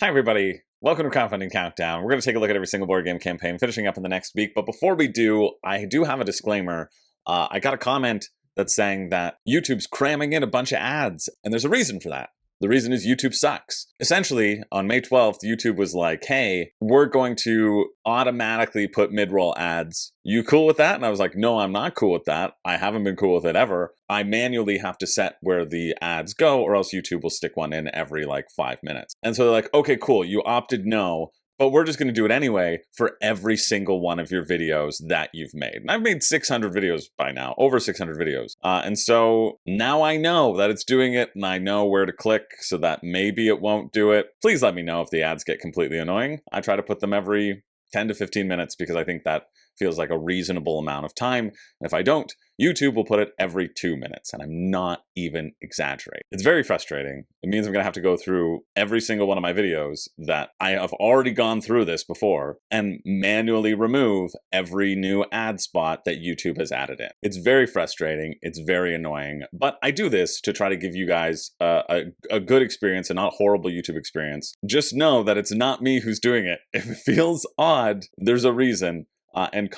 Hi everybody, welcome to Crowdfunding Countdown. We're going to take a look at every single board game campaign finishing up in the next week, but before we do, I do have a disclaimer. I got a comment that's saying that YouTube's cramming in a bunch of ads, and there's a reason for that. The reason is YouTube sucks. Essentially, on May 12th, YouTube was like, hey, we're going to automatically put mid-roll ads. You cool with that? And I was like, no, I'm not cool with that. I haven't been cool with it ever. I manually have to set where the ads go, or else YouTube will stick one in every like 5 minutes. And so they're like, okay, cool, you opted no, but we're just going to do it anyway for every single one of your videos that you've made. And I've made 600 videos by now, over 600 videos. And so now I know that it's doing it, and I know where to click so that maybe it won't do it. Please let me know if the ads get completely annoying. I try to put them every 10 to 15 minutes because I think that feels like a reasonable amount of time. And if I don't, YouTube will put it every 2 minutes, and I'm not even exaggerating. It's very frustrating. It means I'm gonna have to go through every single one of my videos that I have already gone through this before and manually remove every new ad spot that YouTube has added in. It's very frustrating, it's very annoying, but I do this to try to give you guys a good experience and not a horrible YouTube experience. Just know that it's not me who's doing it. If it feels odd, there's a reason. And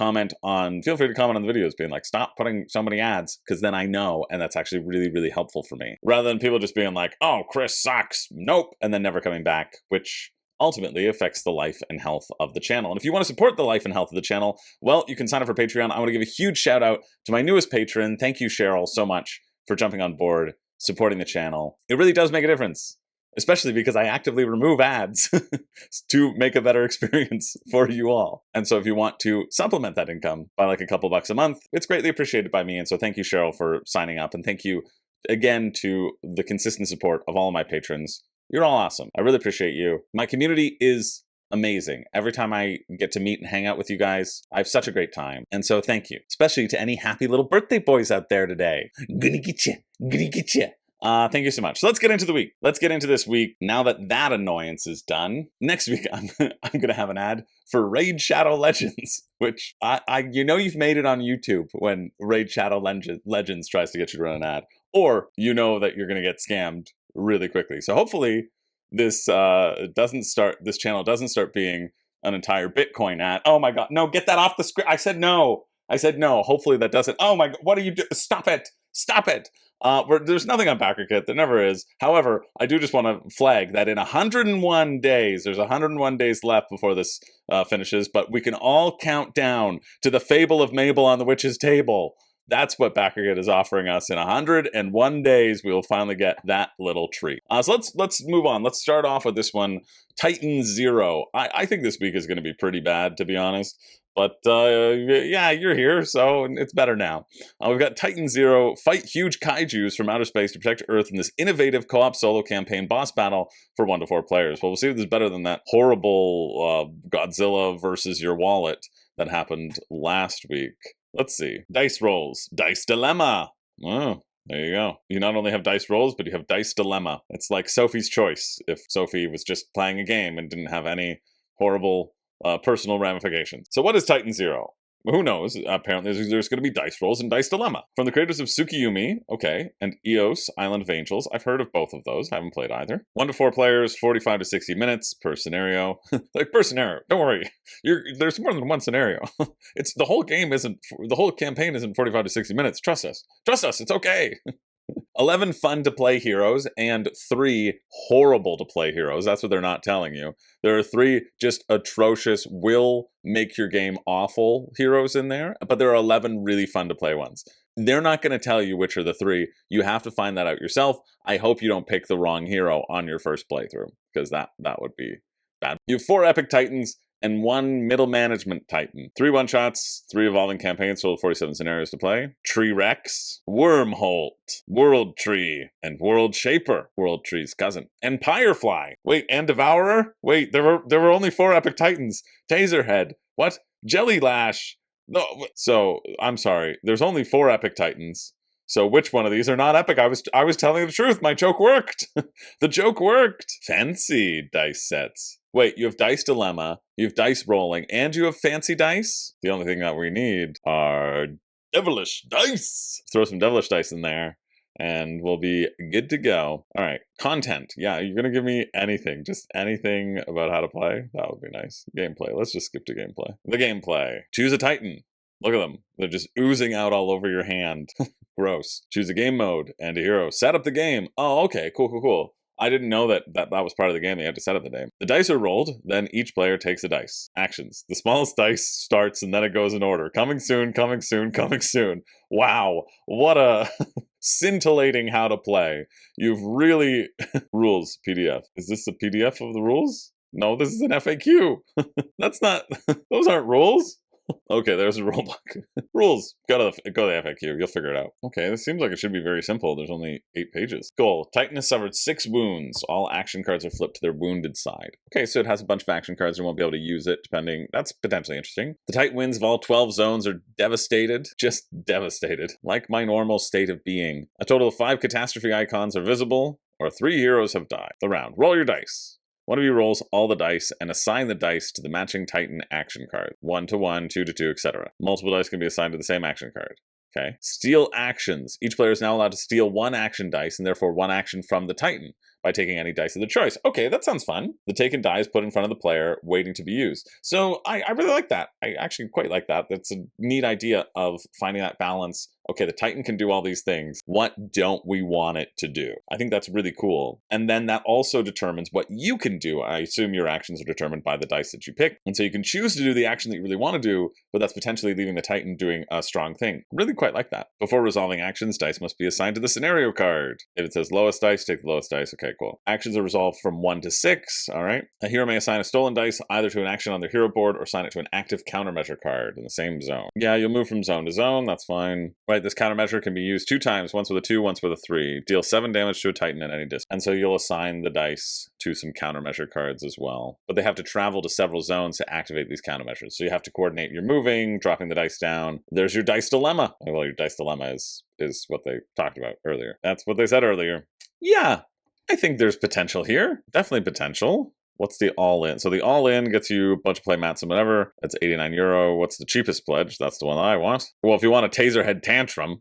feel free to comment on the videos being like, stop putting so many ads, because then I know, and that's actually really, really helpful for me. Rather than people just being like, oh, Chris sucks, nope, and then never coming back, which ultimately affects the life and health of the channel. And if you want to support the life and health of the channel, well, you can sign up for Patreon. I want to give a huge shout out to my newest patron. Thank you, Cheryl, so much for jumping on board, supporting the channel. It really does make a difference. Especially because I actively remove ads to make a better experience for you all. And so if you want to supplement that income by like a couple bucks a month, it's greatly appreciated by me. And so thank you, Cheryl, for signing up. And thank you again to the consistent support of all of my patrons. You're all awesome. I really appreciate you. My community is amazing. Every time I get to meet and hang out with you guys, I have such a great time. And so thank you, especially to any happy little birthday boys out there today. Gonna get you, gonna get you. Thank you so much. So let's get into the week. Let's get into this week. Now that that annoyance is done, next week I'm going to have an ad for Raid Shadow Legends, which you know you've made it on YouTube when Raid Shadow Legends tries to get you to run an ad, or you know that you're going to get scammed really quickly. So hopefully this channel doesn't start being an entire Bitcoin ad. Oh my God, no, get that off the screen. I said no. Hopefully that doesn't. Oh my God, what are you doing? Stop it. Stop it. There's nothing on Backerkit. There never is. However, I do just want to flag that in 101 days, there's 101 days left before this finishes, but we can all count down to the fable of Mabel on the witch's table. That's what Backerkit is offering us. In 101 days, we will finally get that little treat. So let's move on. Let's start off with this one, Titan Zero. I think this week is going to be pretty bad, to be honest. But yeah, you're here, so it's better now. We've got Titan Zero, fight huge kaijus from outer space to protect Earth in this innovative co-op solo campaign boss battle for 1 to 4 players. Well, we'll see if this is better than that horrible Godzilla versus your wallet that happened last week. Let's see. Dice rolls. Dice dilemma. Oh, there you go. You not only have dice rolls, but you have dice dilemma. It's like Sophie's Choice if Sophie was just playing a game and didn't have any horrible personal ramifications. So what is Titan Zero? Who knows? Apparently there's going to be dice rolls and dice dilemma. From the creators of Tsukiyumi, okay, and EOS, Island of Angels. I've heard of both of those. I haven't played either. 1 to 4 players, 45 to 60 minutes per scenario. Like per scenario. Don't worry. There's more than one scenario. The whole campaign isn't 45 to 60 minutes. Trust us. Trust us. It's okay. 11 fun to play heroes and 3 horrible to play heroes. That's what they're not telling you. There are 3 just atrocious, will make your game awful heroes in there, but there are 11 really fun to play ones. They're not going to tell you which are the 3. You have to find that out yourself. I hope you don't pick the wrong hero on your first playthrough, because that would be bad. You have 4 epic titans and 1 middle management titan. 3 one-shots, 3 evolving campaigns, total 47 scenarios to play. Tree Rex, Wormholt, World Tree, and World Shaper, World Tree's cousin. And Firefly. Wait, and Devourer? Wait, there were only 4 epic titans. Taserhead. What? Jelly Lash. No, so, I'm sorry. There's only 4 epic titans. So which one of these are not epic? I was telling the truth. My joke worked. The joke worked. Fancy dice sets. Wait, you have dice dilemma, you have dice rolling, and you have fancy dice? The only thing that we need are devilish dice. Throw some devilish dice in there. and we'll be good to go. All right, content. Yeah, you're gonna give me anything, just anything about how to play. That would be nice. Gameplay. Let's just skip to gameplay. The gameplay. Choose a Titan. Look at them. They're just oozing out all over your hand. Gross. Choose a game mode and a hero. Set up the game. Oh, okay. Cool. I didn't know that was part of the game. You had to set up the game. The dice are rolled, then each player takes a dice. Actions. The smallest dice starts, and then it goes in order. Coming soon. Wow. What a scintillating how to play. You've really... Rules. PDF. Is this a PDF of the rules? No, this is an FAQ. That's not... Those aren't rules. Okay, there's a rule book. Rules. Go to the FAQ. You'll figure it out. Okay, this seems like it should be very simple. There's only 8 pages. Goal. Titan has suffered 6 wounds. All action cards are flipped to their wounded side. Okay, so it has a bunch of action cards and won't be able to use it depending. That's potentially interesting. The Titan wins of all 12 zones are devastated. Just devastated. Like my normal state of being. A total of 5 catastrophe icons are visible, or 3 heroes have died. The round. Roll your dice. One of you rolls all the dice and assign the dice to the matching Titan action card. 1 to 1, 2 to 2, etc. Multiple dice can be assigned to the same action card. Okay. Steal actions. Each player is now allowed to steal 1 action dice and therefore 1 action from the Titan by taking any dice of their choice. Okay, that sounds fun. The taken die is put in front of the player, waiting to be used. So I really like that. I actually quite like that. That's a neat idea of finding that balance. Okay, the Titan can do all these things. What don't we want it to do? I think that's really cool. And then that also determines what you can do. I assume your actions are determined by the dice that you pick. And so you can choose to do the action that you really want to do, but that's potentially leaving the Titan doing a strong thing. Really quite like that. Before resolving actions, dice must be assigned to the scenario card. If it says lowest dice, take the lowest dice. Okay, cool. Actions are resolved from 1 to 6. All right. A hero may assign a stolen dice either to an action on their hero board or assign it to an active countermeasure card in the same zone. Yeah, you'll move from zone to zone. That's fine. Right, this countermeasure can be used 2 times, once with a 2, once with a 3. Deal 7 damage to a Titan at any distance. And so you'll assign the dice to some countermeasure cards as well. But they have to travel to several zones to activate these countermeasures. So you have to coordinate your moving, dropping the dice down. There's your dice dilemma. Well, your dice dilemma is what they talked about earlier. That's what they said earlier. Yeah, I think there's potential here. Definitely potential. What's the all-in? So the all-in gets you a bunch of play mats and whatever. That's €89. What's the cheapest pledge? That's the one I want. Well, if you want a Taserhead Tantrum,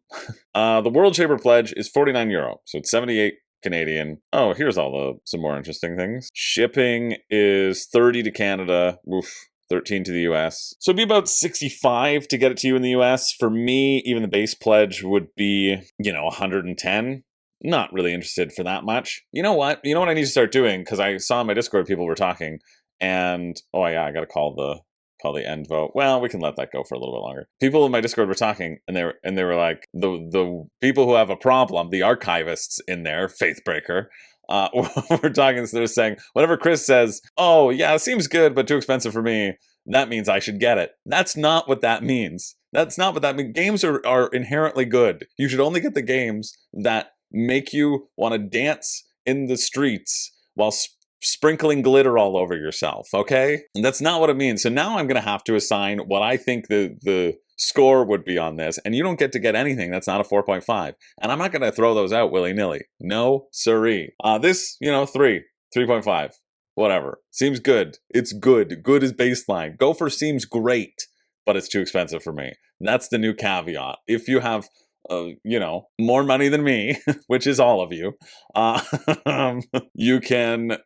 the World Shaper pledge is €49. So it's 78 Canadian. Oh, here's some more interesting things. Shipping is 30 to Canada. Oof. 13 to the US. So it'd be about 65 to get it to you in the US. For me, even the base pledge would be, 110. Not really interested for that much. You know what I need to start doing? Because I saw in my Discord people were talking, and oh yeah, I gotta call the end vote. Well, we can let that go for a little bit longer. People in my Discord were talking, and they were like, the people who have a problem, the archivists in there, Faithbreaker, we're talking. So they're saying whenever Chris says, "Oh yeah, it seems good, but too expensive for me," that means I should get it. That's not what that means. That's not what that means. Games are inherently good. You should only get the games that make you want to dance in the streets while sprinkling glitter all over yourself, okay? And that's not what it means. So now I'm going to have to assign what I think the score would be on this, and you don't get to get anything that's not a 4.5. And I'm not going to throw those out willy-nilly. No siree. This, 3.5. Whatever. Seems good. It's good. Good is baseline. Gopher seems great, but it's too expensive for me. That's the new caveat. If you have more money than me, which is all of you, you can,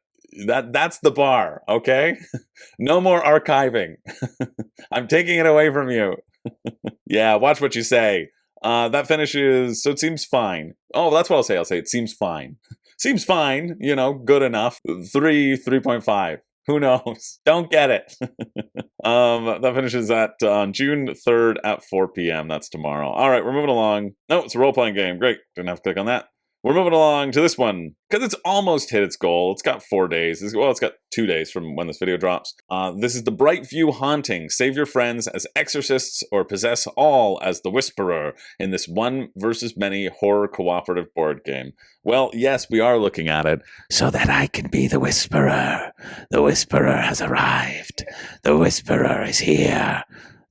that's the bar, okay? No more archiving. I'm taking it away from you. Yeah, watch what you say. That finishes, so it seems fine. Oh, that's what I'll say. I'll say it seems fine. Seems fine, good enough. 3.5. Who knows? Don't get it. That finishes on June 3rd at 4 p.m. That's tomorrow. All right, we're moving along. No, it's a role-playing game. Great. Didn't have to click on that. We're moving along to this one because it's almost hit its goal. It's got 4 days. It's got 2 days from when this video drops. This is the Brightview Haunting. Save your friends as exorcists or possess all as the Whisperer in this 1 versus many horror cooperative board game. Well, yes, we are looking at it so that I can be the Whisperer. The Whisperer has arrived. The Whisperer is here.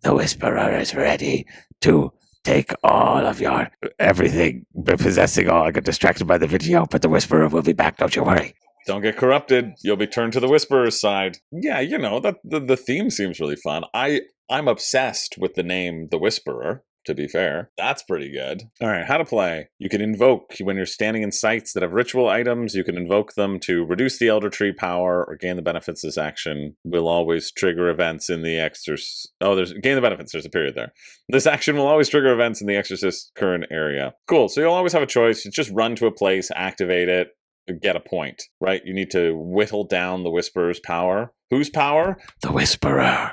The Whisperer is ready to take all of your everything, possessing all. I got distracted by the video, but the Whisperer will be back, don't you worry. Don't get corrupted. You'll be turned to the Whisperer's side. Yeah, that the theme seems really fun. I'm obsessed with the name The Whisperer. to be fair. That's pretty good. All right, how to play. You can invoke when you're standing in sites that have ritual items. You can invoke them to reduce the Elder Tree power or gain the benefits. This action will always trigger events in the Exorcist. Oh, there's gain the benefits. There's a period there. This action will always trigger events in the Exorcist current area. Cool, so you'll always have a choice. You just run to a place, activate it, get a point, right? You need to whittle down the Whisperer's power. Whose power? The Whisperer.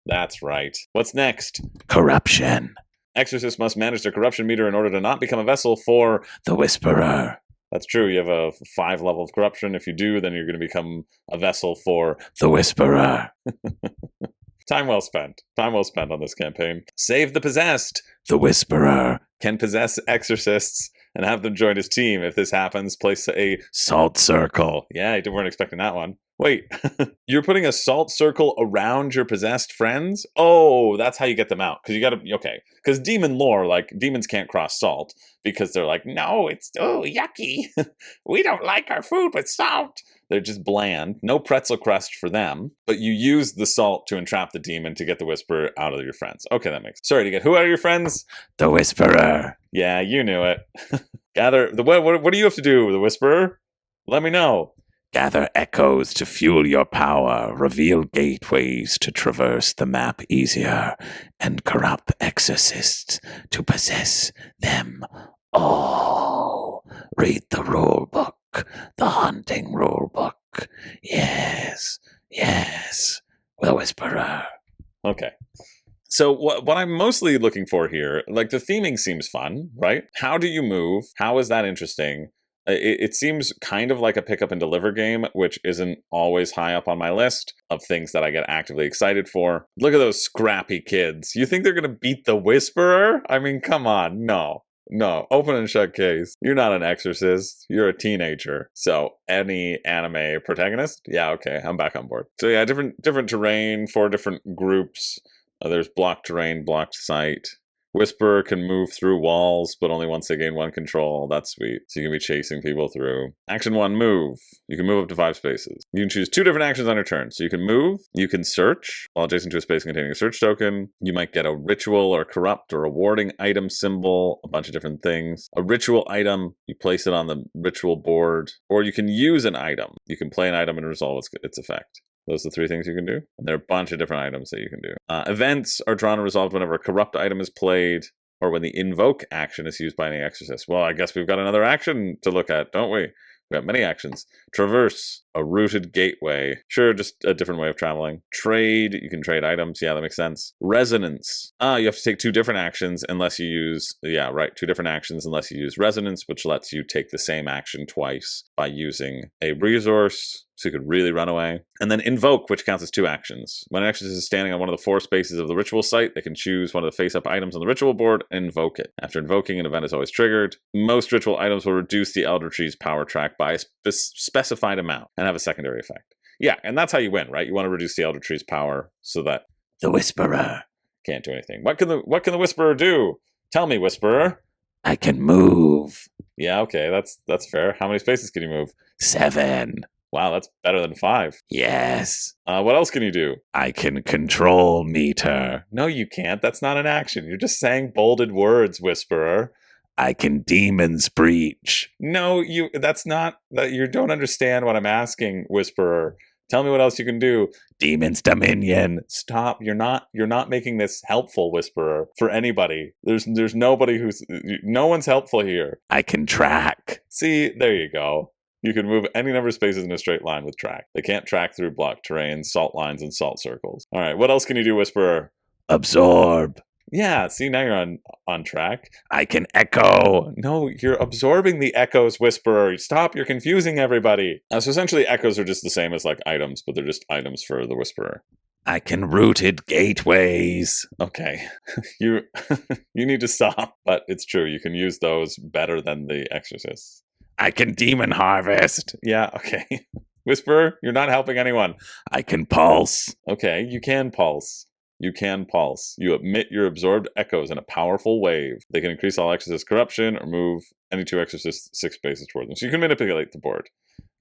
That's right. What's next? Corruption. Exorcists must manage their corruption meter in order to not become a vessel for the Whisperer. That's true. You have a 5 level of corruption. If you do, then you're going to become a vessel for the Whisperer. Time well spent. Time well spent on this campaign. Save the possessed. The Whisperer can possess exorcists and have them join his team. If this happens, place a salt circle. Yeah, I weren't expecting that one. Wait, you're putting a salt circle around your possessed friends? Oh, that's how you get them out. Because you got to, okay. Because demon lore, like, demons can't cross salt because they're like, no, it's, oh, yucky. We don't like our food with salt. They're just bland. No pretzel crust for them. But you use the salt to entrap the demon to get the Whisperer out of your friends. Okay, that makes sense. Sorry, to get who out of your friends? The Whisperer. Yeah, you knew it. Gather, what do you have to do, the Whisperer? Let me know. Gather echoes to fuel your power, reveal gateways to traverse the map easier, and corrupt exorcists to possess them all. Read the rule book, the haunting rule book. Yes, the Whisperer. Okay. So what I'm mostly looking for here, like the theming seems fun, right? How do you move? How is that interesting? It seems kind of like a pick up and deliver game, which isn't always high up on my list of things that I get actively excited for. Look at those scrappy kids. You think they're going to beat the Whisperer? I mean, come on. No. Open and shut case. You're not an exorcist. You're a teenager. So any anime protagonist? Yeah, okay. I'm back on board. So yeah, different terrain, 4 different groups. There's blocked terrain, blocked site. Whisperer can move through walls, but only once they gain 1 control. That's sweet. So you can be chasing people through. Action 1, move. You can move up to 5 spaces. You can choose 2 different actions on your turn. So you can move, you can search, while adjacent to a space containing a search token. You might get a ritual or corrupt or rewarding item symbol, a bunch of different things. A ritual item, you place it on the ritual board, or you can use an item. You can play an item and resolve its effect. Those are the 3 things you can do. And there are a bunch of different items that you can do. Events are drawn and resolved whenever a corrupt item is played, or when the invoke action is used by any exorcist. Well, I guess we've got another action to look at, don't we? We've got many actions. Traverse, a rooted gateway. Sure, just a different way of traveling. Trade, you can trade items. Yeah, that makes sense. Resonance. You have to take 2 different actions unless you use, 2 different actions unless you use resonance, which lets you take the same action twice by using a resource. So you could really run away. And then invoke, which counts as 2 actions. When an exorcist is standing on one of the 4 spaces of the ritual site, they can choose one of the face-up items on the ritual board and invoke it. After invoking, an event is always triggered. Most ritual items will reduce the Elder Tree's power track by a specified amount and have a secondary effect. Yeah, and that's how you win, right? You want to reduce the Elder Tree's power so that the Whisperer can't do anything. What can the Whisperer do? Tell me, Whisperer. I can move. Yeah, okay, that's fair. How many spaces can you move? 7. Wow, that's better than 5. Yes. What else can you do? I can control meter. No, you can't. That's not an action. You're just saying bolded words, Whisperer. I can demon's breach. No, that's not, that you don't understand what I'm asking, Whisperer. Tell me what else you can do. Demon's dominion. Stop. You're not making this helpful, Whisperer, for anybody. There's nobody no one's helpful here. I can track. See, there you go. You can move any number of spaces in a straight line with track. They can't track through blocked terrain, salt lines, and salt circles. All right, what else can you do, Whisperer? Absorb. Yeah, see, now you're on track. I can echo. No, you're absorbing the echoes, Whisperer. Stop, you're confusing everybody. So essentially, echoes are just the same as like items, but they're just items for the Whisperer. I can rooted gateways. Okay, you need to stop, but it's true. You can use those better than the exorcists. I can demon harvest. Yeah, okay. Whisperer, you're not helping anyone. I can pulse. Okay, you can pulse. You can pulse. You emit your absorbed echoes in a powerful wave. They can increase all exorcist corruption or move any 2 exorcists 6 spaces toward them. So you can manipulate the board.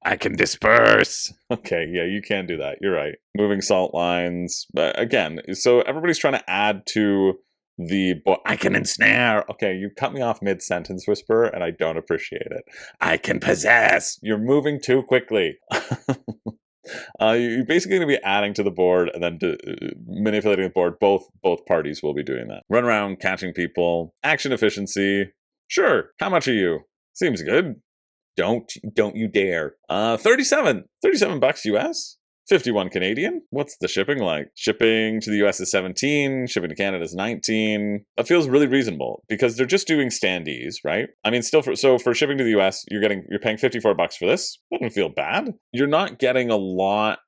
I can disperse. Okay, yeah, you can do that. You're right. Moving salt lines. Again, so everybody's trying to add to I can ensnare. Okay, you cut me off mid-sentence, Whisperer, and I don't appreciate it. I can possess. You're moving too quickly. You're basically going to be adding to the board and then manipulating the board. Both parties will be doing that. Run around catching people. Action efficiency. Sure. How much are you? Seems good. Don't you dare. 37 bucks US. 51 Canadian. What's the shipping like? Shipping to the US is 17, shipping to Canada is 19. That feels really reasonable because they're just doing standees, right? I mean, still for shipping to the US, you're paying 54 bucks for this. Doesn't feel bad. You're not getting a lot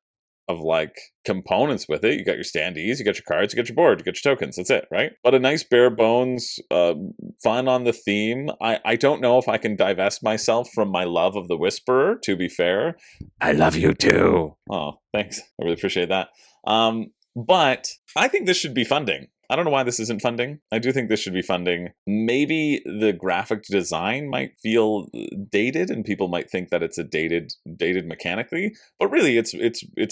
of like components with it. You got your standees, you got your cards, you got your board, you got your tokens. That's it, right? But a nice bare bones, fun on the theme. I don't know if I can divest myself from my love of the Whisperer, to be fair. I love you too. Oh, thanks. I really appreciate that. But I think this should be funding. I don't know why this isn't funding. I do think this should be funding. Maybe the graphic design might feel dated and people might think that it's a dated mechanically, but really it's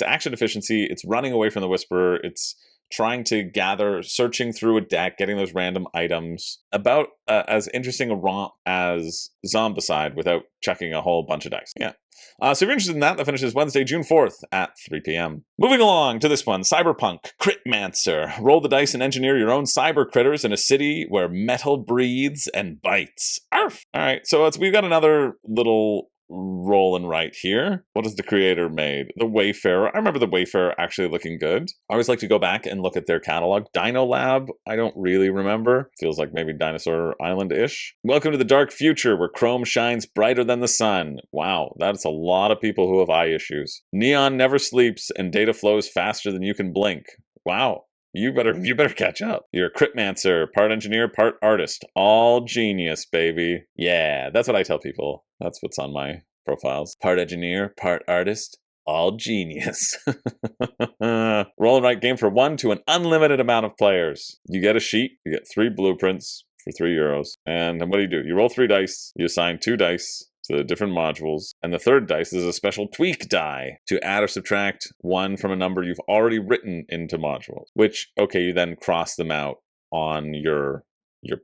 action efficiency. It's running away from the Whisperer. It's trying to gather, searching through a deck, getting those random items. About as interesting a romp as Zombicide without chucking a whole bunch of dice. Yeah. So if you're interested in that finishes Wednesday, June 4th at 3 p.m. Moving along to this one, Cyberpunk Crittmancer. Roll the dice and engineer your own cyber critters in a city where metal breathes and bites. Arf! All right, so we've got another little roll and write here. What has the creator made? The Wayfarer. I remember the Wayfarer actually looking good. I always like to go back and look at their catalog. Dino Lab, I don't really remember. Feels like maybe Dinosaur Island-ish. Welcome to the dark future where chrome shines brighter than the sun. Wow, that's a lot of people who have eye issues. Neon never sleeps and data flows faster than you can blink. Wow. You better catch up. You're a Crittmancer, part engineer, part artist. All genius, baby. Yeah, that's what I tell people. That's what's on my profiles. Part engineer, part artist, all genius. Roll and write game for 1 to an unlimited amount of players. You get a sheet, you get 3 blueprints for €3. And what do? You roll 3 dice, you assign 2 dice to the different modules, and the third dice is a special tweak die to add or subtract 1 from a number you've already written into modules, which, okay, you then cross them out on your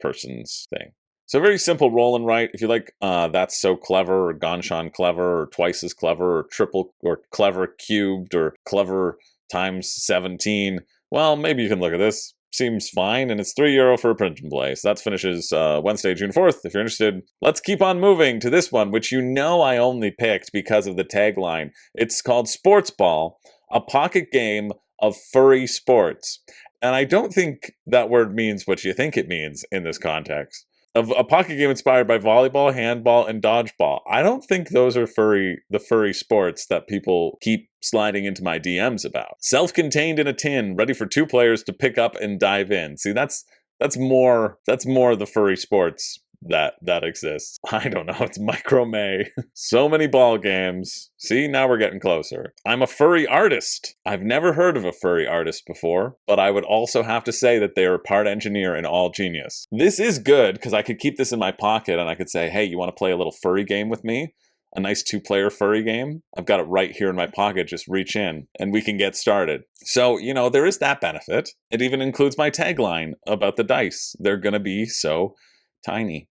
person's thing. So very simple roll and write. If you like That's So Clever, or Ganshan Clever, or Twice as Clever, or Triple, or Clever Cubed, or Clever times 17, well, maybe you can look at this. Seems fine, and it's €3 for a print and play. So that finishes Wednesday, June 4th. If you're interested, let's keep on moving to this one, which you know I only picked because of the tagline. It's called Sportsball, a pocket game of furry sports. And I don't think that word means what you think it means in this context. Of a pocket game inspired by volleyball, handball, and dodgeball. I don't think those are the furry sports that people keep sliding into my DMs about. Self-contained in a tin, ready for 2 players to pick up and dive in. See, that's more the furry sports that exists. I don't know, it's micro-may. So many ball games. See, now we're getting closer. I'm a furry artist. I've never heard of a furry artist before, but I would also have to say that they are part engineer and all genius. This is good, because I could keep this in my pocket and I could say, hey, you want to play a little furry game with me? A nice 2-player furry game? I've got it right here in my pocket, just reach in, and we can get started. So, there is that benefit. It even includes my tagline about the dice. They're gonna be so tiny.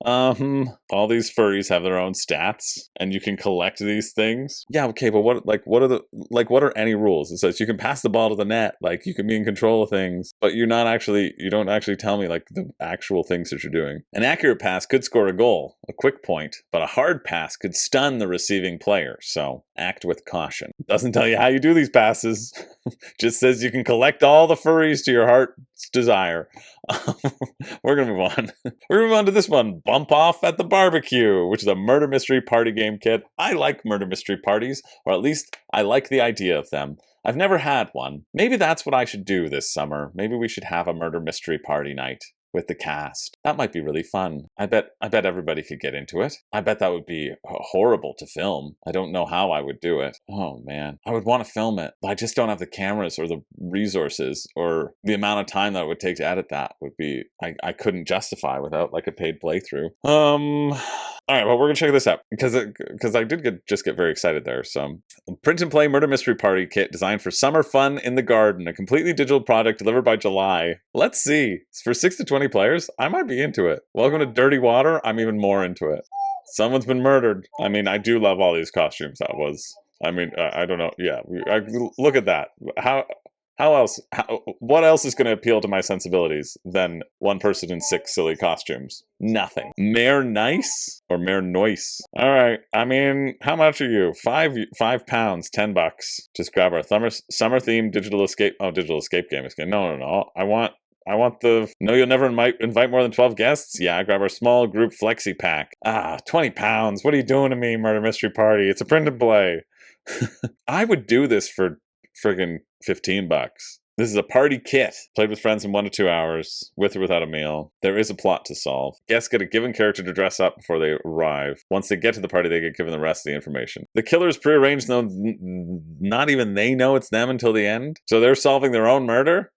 All these furries have their own stats, and you can collect these things. Yeah, okay, but what are any rules? It says you can pass the ball to the net, like you can be in control of things, but you don't actually tell me like the actual things that you're doing. An accurate pass could score a goal, a quick point, but a hard pass could stun the receiving player, so act with caution. Doesn't tell you how you do these passes. Just says you can collect all the furries to your heart's desire. We're gonna move on. We're gonna move on to this one. Bump Off at the Barbecue, which is a murder mystery party game kit. I like murder mystery parties, or at least I like the idea of them. I've never had one. Maybe that's what I should do this summer. Maybe we should have a murder mystery party night. with the cast. That might be really fun. I bet everybody could get into it. I bet that would be horrible to film. I don't know how I would do it. Oh man, I would want to film it. I just don't have the cameras or the resources or the amount of time that it would take to edit that would be, I couldn't justify without like a paid playthrough. All right, well, we're gonna check this out because I did just get very excited there. So, print and play murder mystery party kit designed for summer fun in the garden, a completely digital product delivered by July. Let's see. It's for 6 to 20 players. I might be into it. Welcome to Dirty Water. I'm even more into it. Someone's been murdered. I mean, I do love all these costumes. I don't know. Yeah, look at that. What else is going to appeal to my sensibilities than one person in 6 silly costumes? Nothing. Mayor Nice or Mayor Noise? All right. I mean, how much are you? £5, $10. Just grab our summer themed digital escape. Oh, digital escape game. No. I want the, no, you'll never invite more than 12 guests? Yeah, grab our small group flexi pack. £20. What are you doing to me, murder mystery party? It's a print and play. I would do this for friggin' $15. This is a party kit. Played with friends in 1 to 2 hours, with or without a meal. There is a plot to solve. Guests get a given character to dress up before they arrive. Once they get to the party, they get given the rest of the information. The killer's prearranged, though not even they know it's them until the end. So they're solving their own murder?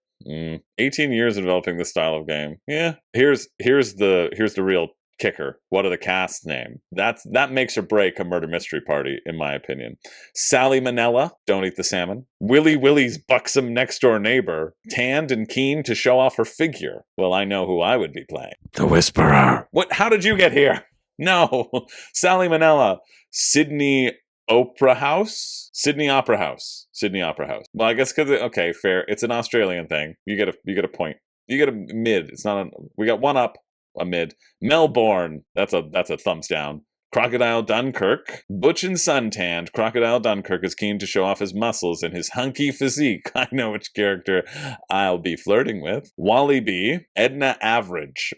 18 years of developing this style of game. Yeah. Here's the real kicker. What are the cast's name? That makes or break a murder mystery party, in my opinion. Sally Manella, don't eat the salmon. Willy Willy's buxom next door neighbor, tanned and keen to show off her figure. Well, I know who I would be playing. The Whisperer. What? How did you get here? No. Sally Manella. Sydney Opera House. Well, I guess okay, fair. It's an Australian thing. You get a point. You get a mid. It's not we got one up. A mid. Melbourne. That's a thumbs down. Crocodile Dunkirk. Butch and suntanned, Crocodile Dunkirk is keen to show off his muscles and his hunky physique. I know which character I'll be flirting with. Wally B. Edna Average.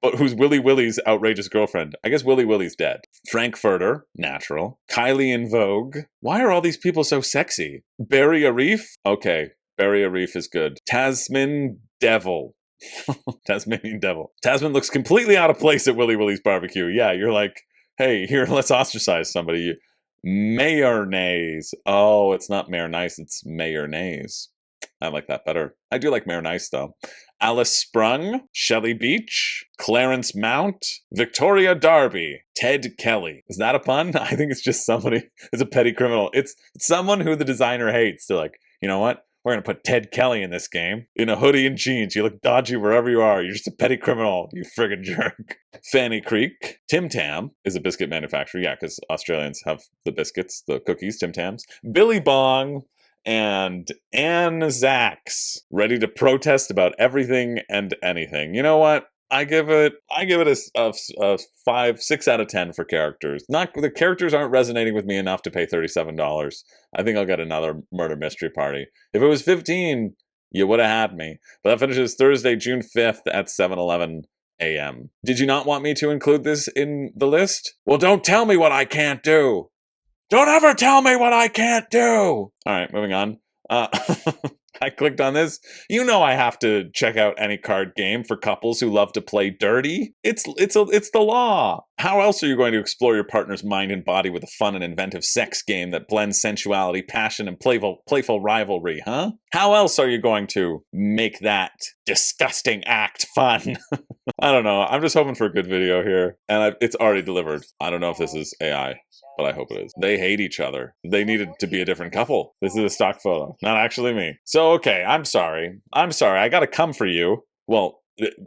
But who's Willy Willy's outrageous girlfriend? I guess Willy Willy's dead. Frankfurter. Natural. Kylie in Vogue. Why are all these people so sexy? Barry Arif. Okay. Barry Arif is good. Tasman Devil. Tasmanian Devil. Tasman looks completely out of place at Willy Willy's barbecue. Yeah, you're like, hey, here, let's ostracize somebody. Mayonnaise. Oh, it's not Mayor Nice, it's Mayonnaise. I like that better. I do like Mayor Nice, though. Alice Sprung, Shelley Beach, Clarence Mount, Victoria Darby, Ted Kelly. Is that a pun? I think it's just somebody, it's a petty criminal. It's someone who the designer hates. They're like, you know what? We're going to put Ted Kelly in this game. In a hoodie and jeans. You look dodgy wherever you are. You're just a petty criminal, you friggin' jerk. Fanny Creek. Tim Tam is a biscuit manufacturer. Yeah, because Australians have the biscuits, the cookies, Tim Tams. Billy Bong and Anne Zax. Ready to protest about everything and anything. You know what? I give it a 5, 6 out of 10 for characters. The characters aren't resonating with me enough to pay $37. I think I'll get another murder mystery party. If it was 15, you would have had me. But that finishes Thursday, June 5th at 7:11 a.m. Did you not want me to include this in the list? Well, don't tell me what I can't do. Don't ever tell me what I can't do. All right, moving on. I clicked on this. You know I have to check out any card game for couples who love to play dirty. It's the law. How else are you going to explore your partner's mind and body with a fun and inventive sex game that blends sensuality, passion, and playful rivalry, huh? How else are you going to make that disgusting act fun? I don't know. I'm just hoping for a good video here. And it's already delivered. I don't know if this is AI, but I hope it is. They hate each other. They needed to be a different couple. This is a stock photo, not actually me. So, okay, I'm sorry. I gotta come for you. Well,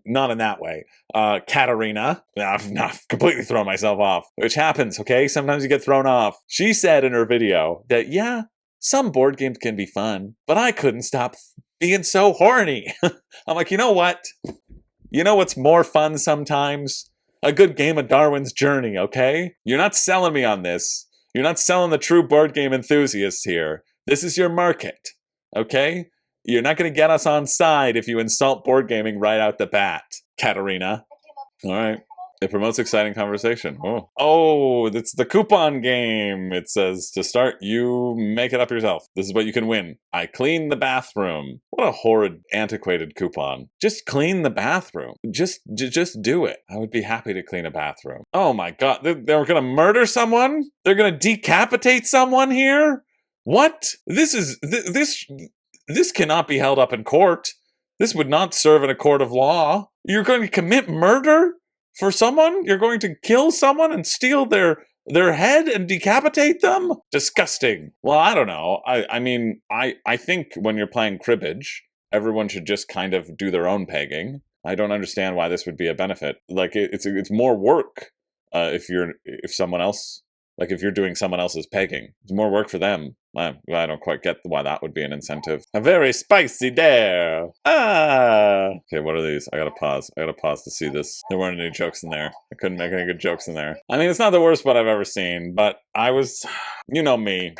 not in that way. Katarina. I've completely thrown myself off. Which happens, okay? Sometimes you get thrown off. She said in her video that, yeah, some board games can be fun, but I couldn't stop being so horny. I'm like, you know what? You know what's more fun sometimes? A good game of Darwin's Journey, okay? You're not selling me on this. You're not selling the true board game enthusiasts here. This is your market, okay? You're not going to get us on side if you insult board gaming right out the bat, Katarina. All right. It promotes exciting conversation. Oh, it's the coupon game. It says to start, you make it up yourself. This is what you can win. I clean the bathroom. What a horrid, antiquated coupon. Just clean the bathroom. Just do it. I would be happy to clean a bathroom. Oh my God, they're gonna murder someone? They're gonna decapitate someone here? What? This cannot be held up in court. This would not serve in a court of law. You're going to commit murder for someone? You're going to kill someone and steal their head and decapitate them? Disgusting. Well, I don't know. I mean, I think when you're playing cribbage, everyone should just kind of do their own pegging. I don't understand why this would be a benefit. Like, it's more work if someone else, like if you're doing someone else's pegging. It's more work for them. I don't quite get why that would be an incentive. A very spicy dare. Okay, what are these? I gotta pause to see this. There weren't any jokes in there. I couldn't make any good jokes in there. I mean, it's not the worst one I've ever seen, but you know me.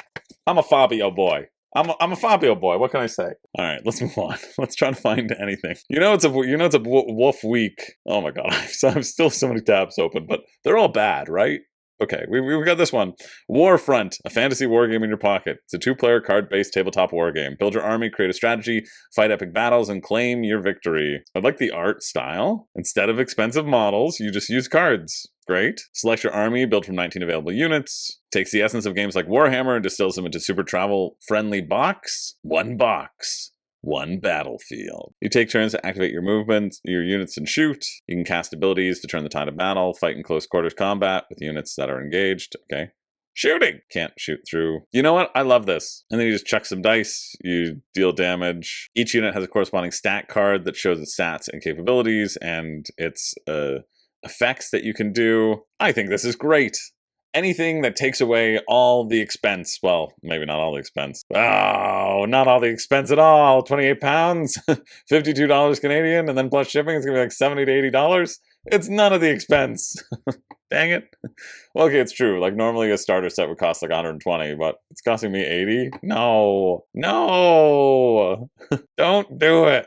I'm a Fabio boy. I'm a Fabio boy. What can I say? All right, let's move on. Let's try to find anything. It's a wolf week. Oh my God, I've still so many tabs open, but they're all bad, right? Okay, we got this one. Warfront, a fantasy wargame in your pocket. It's a 2-player card-based tabletop wargame. Build your army, create a strategy, fight epic battles, and claim your victory. I like the art style. Instead of expensive models, you just use cards. Great. Select your army, build from 19 available units. Takes the essence of games like Warhammer and distills them into super travel-friendly box. One box. One battlefield. You take turns to activate your movement, your units, and shoot. You can cast abilities to turn the tide of battle, fight in close quarters combat with units that are engaged. Okay. Shooting! Can't shoot through. You know what? I love this. And then you just chuck some dice, you deal damage. Each unit has a corresponding stat card that shows its stats and capabilities, and its effects that you can do. I think this is great. Anything that takes away all the expense. Well, maybe not all the expense. Oh, not all the expense at all. 28 pounds, $52 Canadian, and then plus shipping, it's gonna be like $70 to $80. It's none of the expense. Dang it. Well, okay, it's true. Like normally a starter set would cost like 120, but it's costing me 80. No, don't do it.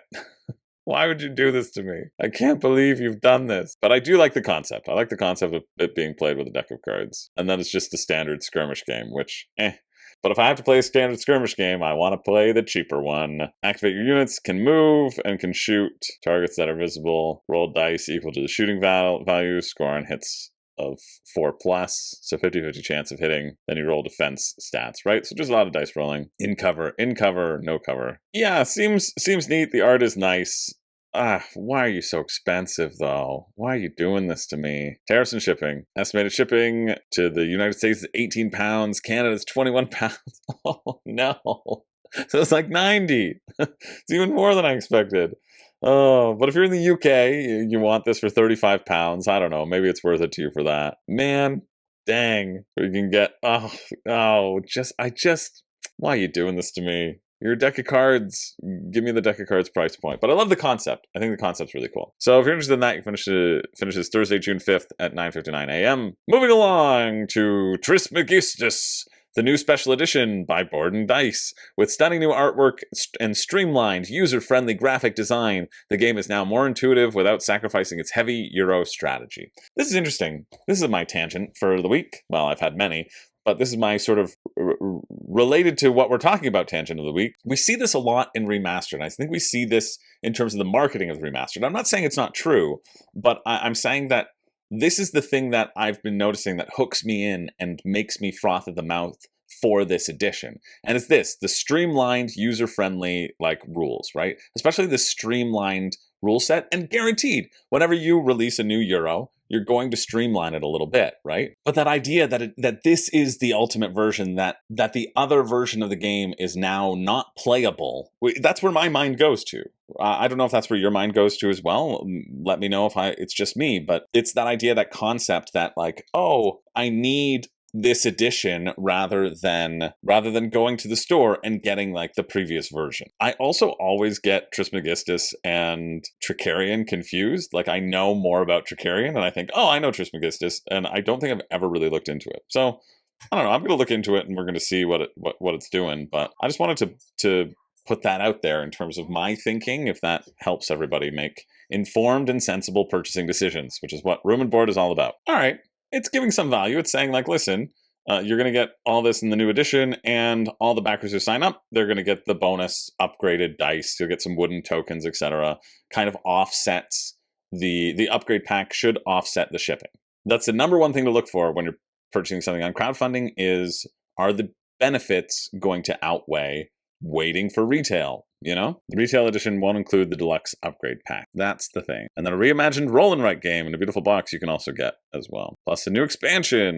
Why would you do this to me? I can't believe you've done this. But I do like the concept. I like the concept of it being played with a deck of cards. And then it's just a standard skirmish game, which, But if I have to play a standard skirmish game, I want to play the cheaper one. Activate your units, can move, and can shoot targets that are visible. Roll dice equal to the shooting value. Score on hits of 4+, so 50-50 chance of hitting. Then you roll defense stats, right? So just a lot of dice rolling. In cover, no cover. Yeah, seems neat. The art is nice. Why are you so expensive, though? Why are you doing this to me? Tariffs and shipping. Estimated shipping to the United States is 18 pounds. Canada is 21 pounds. Oh, no. So it's like 90. It's even more than I expected. Oh, but if you're in the UK, you want this for 35 pounds. I don't know. Maybe it's worth it to you for that. Man, dang. You can get, why are you doing this to me? You're a deck of cards. Give me the deck of cards price point. But I love the concept. I think the concept's really cool. So if you're interested in that, you can finish this Thursday, June 5th at 9:59 a.m. Moving along to Trismegistus, the new special edition by Board and Dice. With stunning new artwork and streamlined, user-friendly graphic design, the game is now more intuitive without sacrificing its heavy Euro strategy. This is interesting. This is my tangent for the week. Well, I've had many, but this is my sort of related to what we're talking about tangent of the week. We see this a lot in Remastered. I think we see this in terms of the marketing of the Remastered. I'm not saying it's not true, but I'm saying that this is the thing that I've been noticing that hooks me in and makes me froth at the mouth for this edition. And it's this, the streamlined, user-friendly, rules, right? Especially the streamlined rule set, and guaranteed, whenever you release a new Euro, you're going to streamline it a little bit, right? But that idea that this is the ultimate version, that the other version of the game is now not playable, that's where my mind goes to. I don't know if that's where your mind goes to as well. Let me know if it's just me, but it's that idea, that concept that I need this edition rather than going to the store and getting the previous version. I also always get Trismegistus and Tricarion confused. I know more about Tricarion and I think, I know Trismegistus, and I don't think I've ever really looked into it. So I don't know, I'm going to look into it and we're going to see what it's doing, but I just wanted to put that out there in terms of my thinking, if that helps everybody make informed and sensible purchasing decisions, which is what Room and Board is all about. All right, it's giving some value. It's saying like, listen, you're going to get all this in the new edition, and all the backers who sign up, they're going to get the bonus upgraded dice. You'll get some wooden tokens, etc. Kind of offsets the upgrade pack should offset the shipping. That's the number one thing to look for when you're purchasing something on crowdfunding is, are the benefits going to outweigh waiting for retail? You know, the retail edition won't include the deluxe upgrade pack. That's the thing. And then a reimagined roll and write game in a beautiful box you can also get as well. Plus a new expansion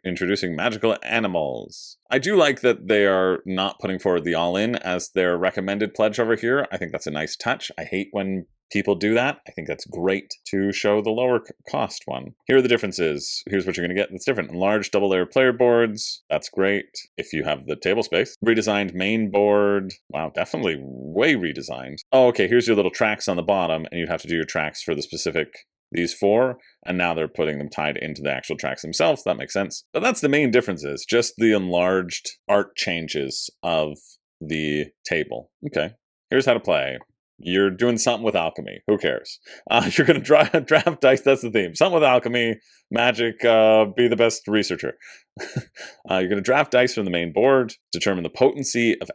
introducing magical animals. I do like that they are not putting forward the all-in as their recommended pledge over here. I think that's a nice touch. I hate when people do that. I think that's great to show the lower cost one. Here are the differences. Here's what you're going to get that's different. Enlarged double layer player boards. That's great if you have the table space. Redesigned main board. Wow, definitely way redesigned. Oh, okay, here's your little tracks on the bottom, and you have to do your tracks for the specific, these four, and now they're putting them tied into the actual tracks themselves. That makes sense. But that's the main differences, just the enlarged art changes of the table. Okay, here's how to play. You're doing something with alchemy. Who cares? You're going to draft dice. That's the theme. Something with alchemy, magic, be the best researcher. You're going to draft dice from the main board, determine the potency of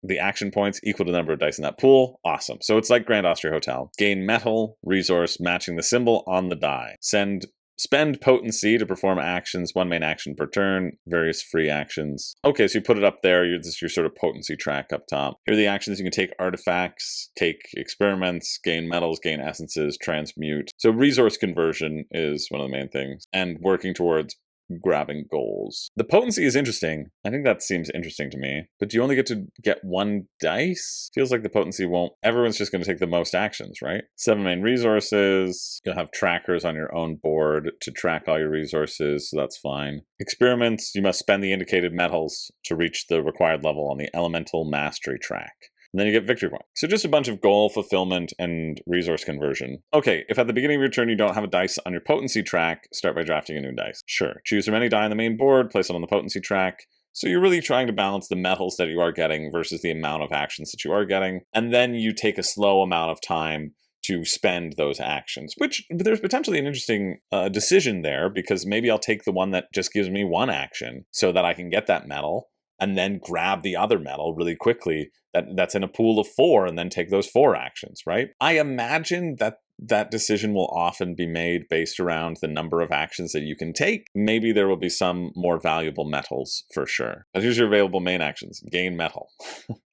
the action points equal to the number of dice in that pool. Awesome. So it's like Grand Austria Hotel. Gain metal resource matching the symbol on the die. Spend potency to perform actions, one main action per turn, various free actions. Okay, so you put it up there, this is your sort of potency track up top. Here are the actions. You can take artifacts, take experiments, gain metals, gain essences, transmute. So resource conversion is one of the main things, and working towards grabbing goals. The potency is interesting. I think that seems interesting to me. But do you only get to get one dice? Feels like the potency won't. Everyone's just going to take the most actions, right? 7 main resources. You'll have trackers on your own board to track all your resources, so that's fine. Experiments. You must spend the indicated metals to reach the required level on the elemental mastery track. And then you get victory points. So just a bunch of goal fulfillment and resource conversion. Okay, if at the beginning of your turn you don't have a dice on your potency track, start by drafting a new dice. Sure. Choose from any die on the main board, place it on the potency track. So you're really trying to balance the metals that you are getting versus the amount of actions that you are getting. And then you take a slow amount of time to spend those actions, which there's potentially an interesting decision there, because maybe I'll take the one that just gives me one action so that I can get that metal, and then grab the other metal really quickly that's in a pool of 4, and then take those 4 actions, right? I imagine that decision will often be made based around the number of actions that you can take. Maybe there will be some more valuable metals for sure. But here's your available main actions. Gain metal.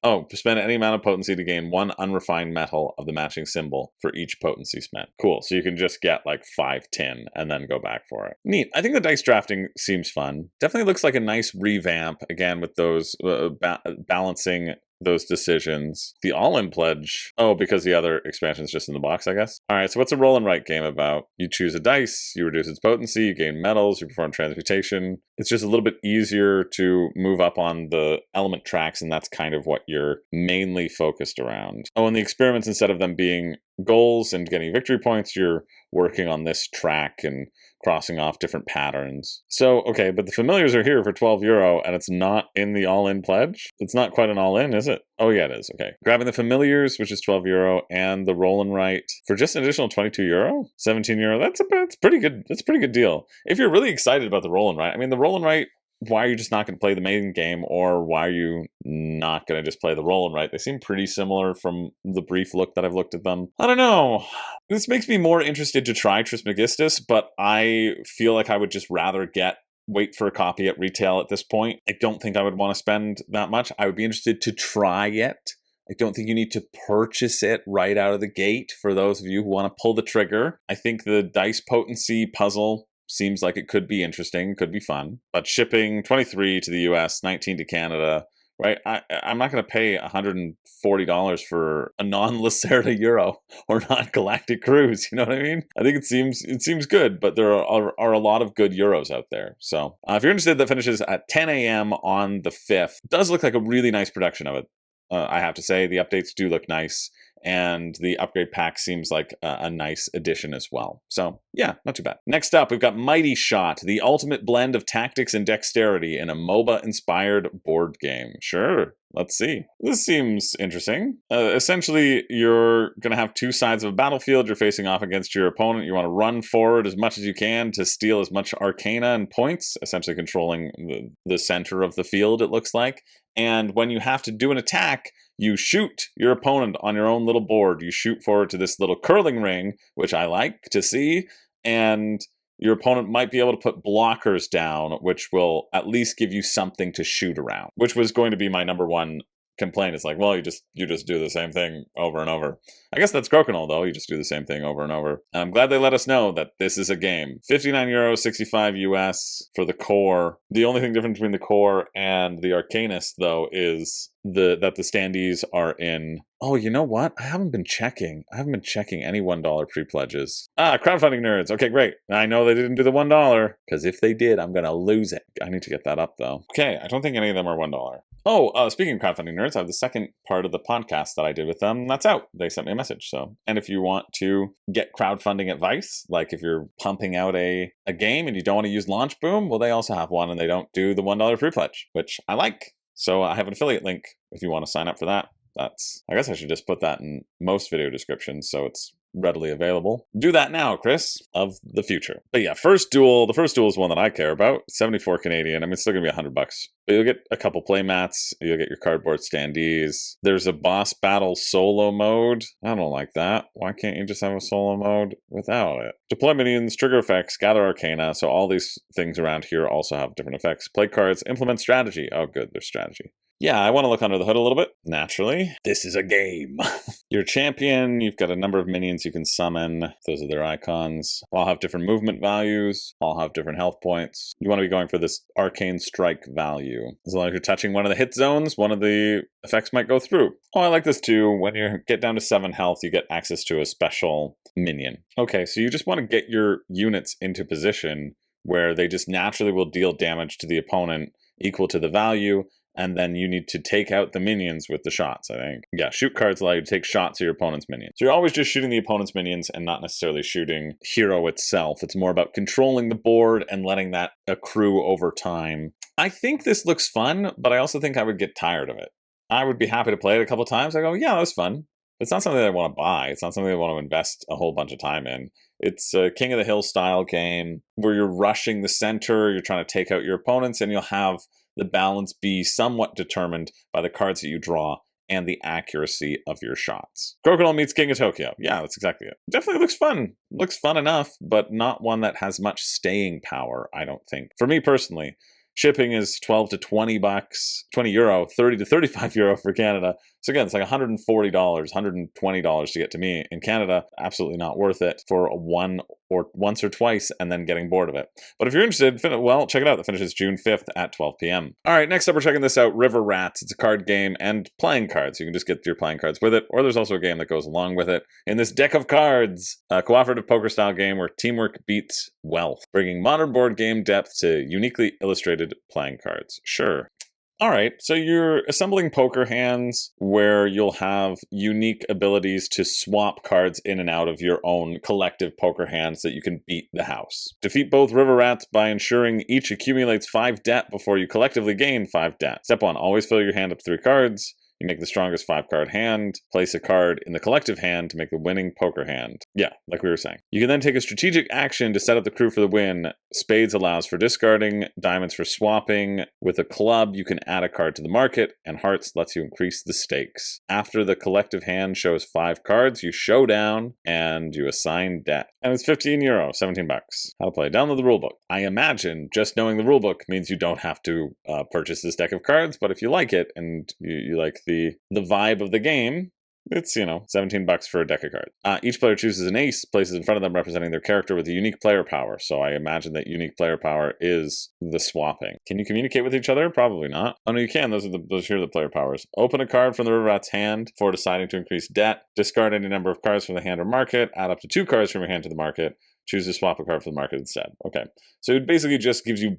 Oh, spend any amount of potency to gain 1 unrefined metal of the matching symbol for each potency spent. Cool. So you can just get like 5 tin and then go back for it. Neat. I think the dice drafting seems fun. Definitely looks like a nice revamp, again, with those balancing those decisions. The all-in pledge. Oh, because the other expansion is just in the box, I guess. All right, so what's a roll and write game about? You choose a dice, you reduce its potency, you gain metals, you perform transmutation. It's just a little bit easier to move up on the element tracks, and that's kind of what you're mainly focused around. Oh, and the experiments, instead of them being goals and getting victory points, you're working on this track and crossing off different patterns. So, okay, but the familiars are here for €12, and it's not in the all-in pledge? It's not quite an all-in, is it? Oh yeah, it is, okay. Grabbing the familiars, which is €12, and the roll and write for just an additional €22? €17, that's pretty good. That's a pretty good deal. If you're really excited about the roll and write, I mean, the roll and write, why are you just not going to play the main game, or why are you not going to just play the roll and write? They seem pretty similar from the brief look that I've looked at them. I don't know. This makes me more interested to try Trismegistus, but I feel like I would just rather wait for a copy at retail at this point. I don't think I would want to spend that much. I would be interested to try it. I don't think you need to purchase it right out of the gate for those of you who want to pull the trigger. I think the dice potency puzzle seems like it could be interesting, could be fun. But shipping, 23 to the US, 19 to Canada, right? I'm not going to pay $140 for a non-Lacerda Euro or non-Galactic Cruise, you know what I mean? I think it seems good, but there are a lot of good Euros out there. So if you're interested, that finishes at 10 a.m. on the 5th. It does look like a really nice production of it. I have to say the updates do look nice, and the upgrade pack seems like a nice addition as well. So yeah, not too bad. Next up, we've got Mighty Shot, the ultimate blend of tactics and dexterity in a MOBA-inspired board game. Sure, let's see. This seems interesting. Essentially, you're going to have two sides of a battlefield. You're facing off against your opponent. You want to run forward as much as you can to steal as much arcana and points, essentially controlling the center of the field, it looks like. And when you have to do an attack, you shoot your opponent on your own little board. You shoot forward to this little curling ring, which I like to see, and your opponent might be able to put blockers down, which will at least give you something to shoot around, which was going to be my number one complaint. It's like, well, you just do the same thing over and over. I guess that's Crokinole, though. You just do the same thing over and over. And I'm glad they let us know that this is a game. 59 euros, 65 US for the core. The only thing different between the core and the Arcanist, though, is that the standees are in. Oh, you know what? I haven't been checking any $1 pre-pledges. Crowdfunding nerds. Okay, great. I know they didn't do the $1, because if they did, I'm gonna lose it. I need to get that up, though. Okay, I don't think any of them are $1. Oh, speaking of crowdfunding nerds, I have the second part of the podcast that I did with them. That's out. They sent me a message. So, and if you want to get crowdfunding advice, like if you're pumping out a game and you don't want to use Launch Boom, well, they also have one, and they don't do the $1 pre-pledge, which I like. So I have an affiliate link if you want to sign up for that. I guess I should just put that in most video descriptions so it's readily available. Do that now, Chris, of the future. But yeah, first duel. The first duel is one that I care about. 74 Canadian. I mean, it's still gonna be $100. But you'll get a couple play mats. You'll get your cardboard standees. There's a boss battle solo mode. I don't like that. Why can't you just have a solo mode without it? Deploy minions, trigger effects, gather arcana. So all these things around here also have different effects. Play cards, implement strategy. Oh, good, there's strategy. Yeah, I want to look under the hood a little bit. Naturally, this is a game. You're a champion. You've got a number of minions you can summon. Those are their icons. All have different movement values. All have different health points. You want to be going for this arcane strike value. As long as you're touching one of the hit zones, one of the effects might go through. Oh, I like this too. When you get down to 7 health, you get access to a special minion. Okay, so you just want to get your units into position where they just naturally will deal damage to the opponent equal to the value. And then you need to take out the minions with the shots, I think. Yeah, shoot cards allow you to take shots at your opponent's minions. So you're always just shooting the opponent's minions and not necessarily shooting hero itself. It's more about controlling the board and letting that accrue over time. I think this looks fun, but I also think I would get tired of it. I would be happy to play it a couple times. I go, yeah, that was fun. It's not something that I want to buy. It's not something I want to invest a whole bunch of time in. It's a King of the Hill style game where you're rushing the center, you're trying to take out your opponents, and you'll have the balance be somewhat determined by the cards that you draw and the accuracy of your shots. Crokinole meets King of Tokyo. Yeah, that's exactly it. Definitely looks fun. Looks fun enough, but not one that has much staying power, I don't think. For me personally, shipping is 12 to 20 bucks, 20 euro, 30 to 35 euro for Canada. So again, it's like $140, $120 to get to me. In Canada, absolutely not worth it for once or twice and then getting bored of it. But if you're interested, well, check it out. The finish is June 5th at 12 p.m. All right, next up, we're checking this out, River Rats. It's a card game and playing cards. You can just get your playing cards with it, or there's also a game that goes along with it. In this deck of cards, a cooperative poker-style game where teamwork beats wealth, bringing modern board game depth to uniquely illustrated playing cards. Sure. All right, so you're assembling poker hands where you'll have unique abilities to swap cards in and out of your own collective poker hands that you can beat the house. Defeat both river rats by ensuring each accumulates 5 debt before you collectively gain 5 debt. Step 1, always fill your hand up to 3 cards. You make the strongest 5-card hand, place a card in the collective hand to make the winning poker hand. Yeah, like we were saying. You can then take a strategic action to set up the crew for the win. Spades allows for discarding, diamonds for swapping. With a club, you can add a card to the market, and hearts lets you increase the stakes. After the collective hand shows 5 cards, you show down and you assign debt. And it's 15 euro, 17 bucks. How to play. Download the rulebook. I imagine just knowing the rulebook means you don't have to purchase this deck of cards, but if you like it and you like the vibe of the game, it's, 17 bucks for a deck of cards. Each player chooses an ace, places in front of them representing their character with a unique player power. So I imagine that unique player power is the swapping. Can you communicate with each other? Probably not. Oh no, you can. Those here are the player powers. Open a card from the river rat's hand before deciding to increase debt. Discard any number of cards from the hand or market. Add up to 2 cards from your hand to the market. Choose to swap a card for the market instead. Okay. So it basically just gives you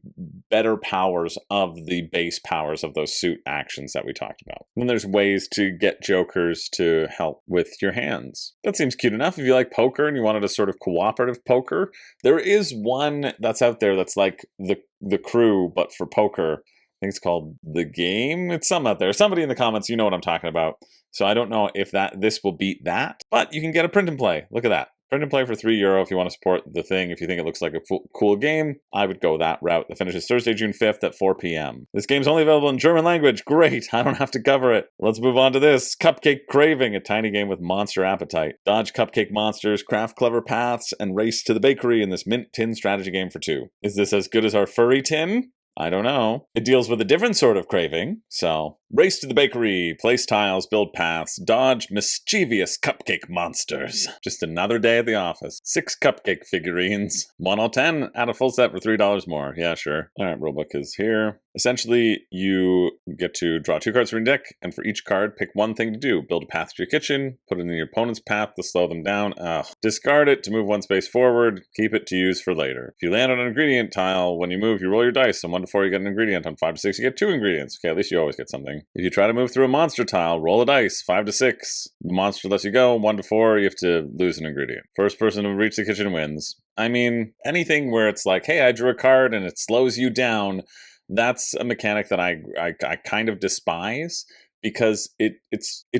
better powers of the base powers of those suit actions that we talked about. And then there's ways to get jokers to help with your hands. That seems cute enough. If you like poker and you wanted a sort of cooperative poker, there is one that's out there that's like the crew, but for poker. I think it's called The Game. It's some out there. Somebody in the comments, you know what I'm talking about. So I don't know if this will beat that, but you can get a print and play. Look at that. Print and play for €3 if you want to support the thing. If you think it looks like a cool game, I would go that route. The finish is Thursday, June 5th at 4 p.m. This game's only available in German language. Great, I don't have to cover it. Let's move on to this. Cupcake Craving, a tiny game with monster appetite. Dodge cupcake monsters, craft clever paths, and race to the bakery in this mint tin strategy game for 2. Is this as good as our furry tin? I don't know. It deals with a different sort of craving, so race to the bakery, place tiles, build paths, dodge mischievous cupcake monsters. Just another day at the office. 6 cupcake figurines. 1 all 10, add a full set for $3 more. Yeah, sure. All right, rulebook is here. Essentially, you get to draw 2 cards from your deck, and for each card, pick one thing to do. Build a path to your kitchen, put it in your opponent's path to slow them down. Discard it to move 1 space forward, keep it to use for later. If you land on an ingredient tile, when you move, you roll your dice. On 1 to 4, you get an ingredient. On 5 to 6, you get 2 ingredients. Okay, at least you always get something. If you try to move through a monster tile, roll a dice. 5 to 6, the monster lets you go. 1 to 4, you have to lose an ingredient. First person to reach the kitchen wins. I mean, anything where it's like, hey, I drew a card and it slows you down, that's a mechanic that I kind of despise, because it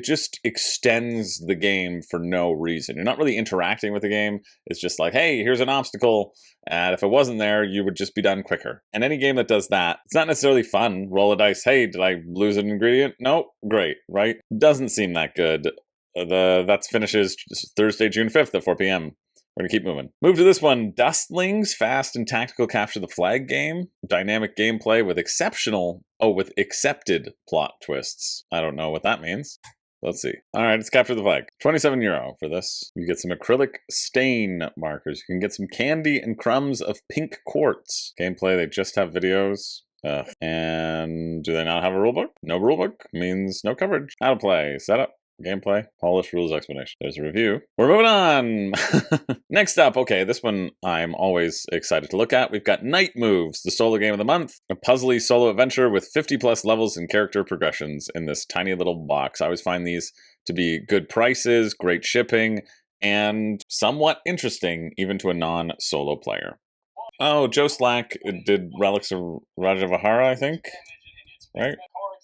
just extends the game for no reason. You're not really interacting with the game. It's just like, hey, here's an obstacle, and if it wasn't there, you would just be done quicker. And any game that does that, it's not necessarily fun. Roll a dice. Hey, did I lose an ingredient? Nope. Great, right? Doesn't seem that good. That finishes Thursday, June 5th at 4 p.m. We're going to keep moving. Move to this one. Dustlings, fast and tactical capture the flag game. Dynamic gameplay with with accepted plot twists. I don't know what that means. Let's see. All right, let's capture the flag. €27 for this. You get some acrylic stain markers. You can get some candy and crumbs of pink quartz. Gameplay, they just have videos. And do they not have a rulebook? No rulebook means no coverage. How to play. Setup. Gameplay, polished rules explanation. There's a review. We're moving on. Next up, okay, this one I'm always excited to look at. We've got Night Moves, the solo game of the month. A puzzly solo adventure with 50 plus levels and character progressions in this tiny little box. I always find these to be good prices, great shipping, and somewhat interesting even to a non-solo player. Oh, Joe Slack did Relics of Rajavahara, I think, right?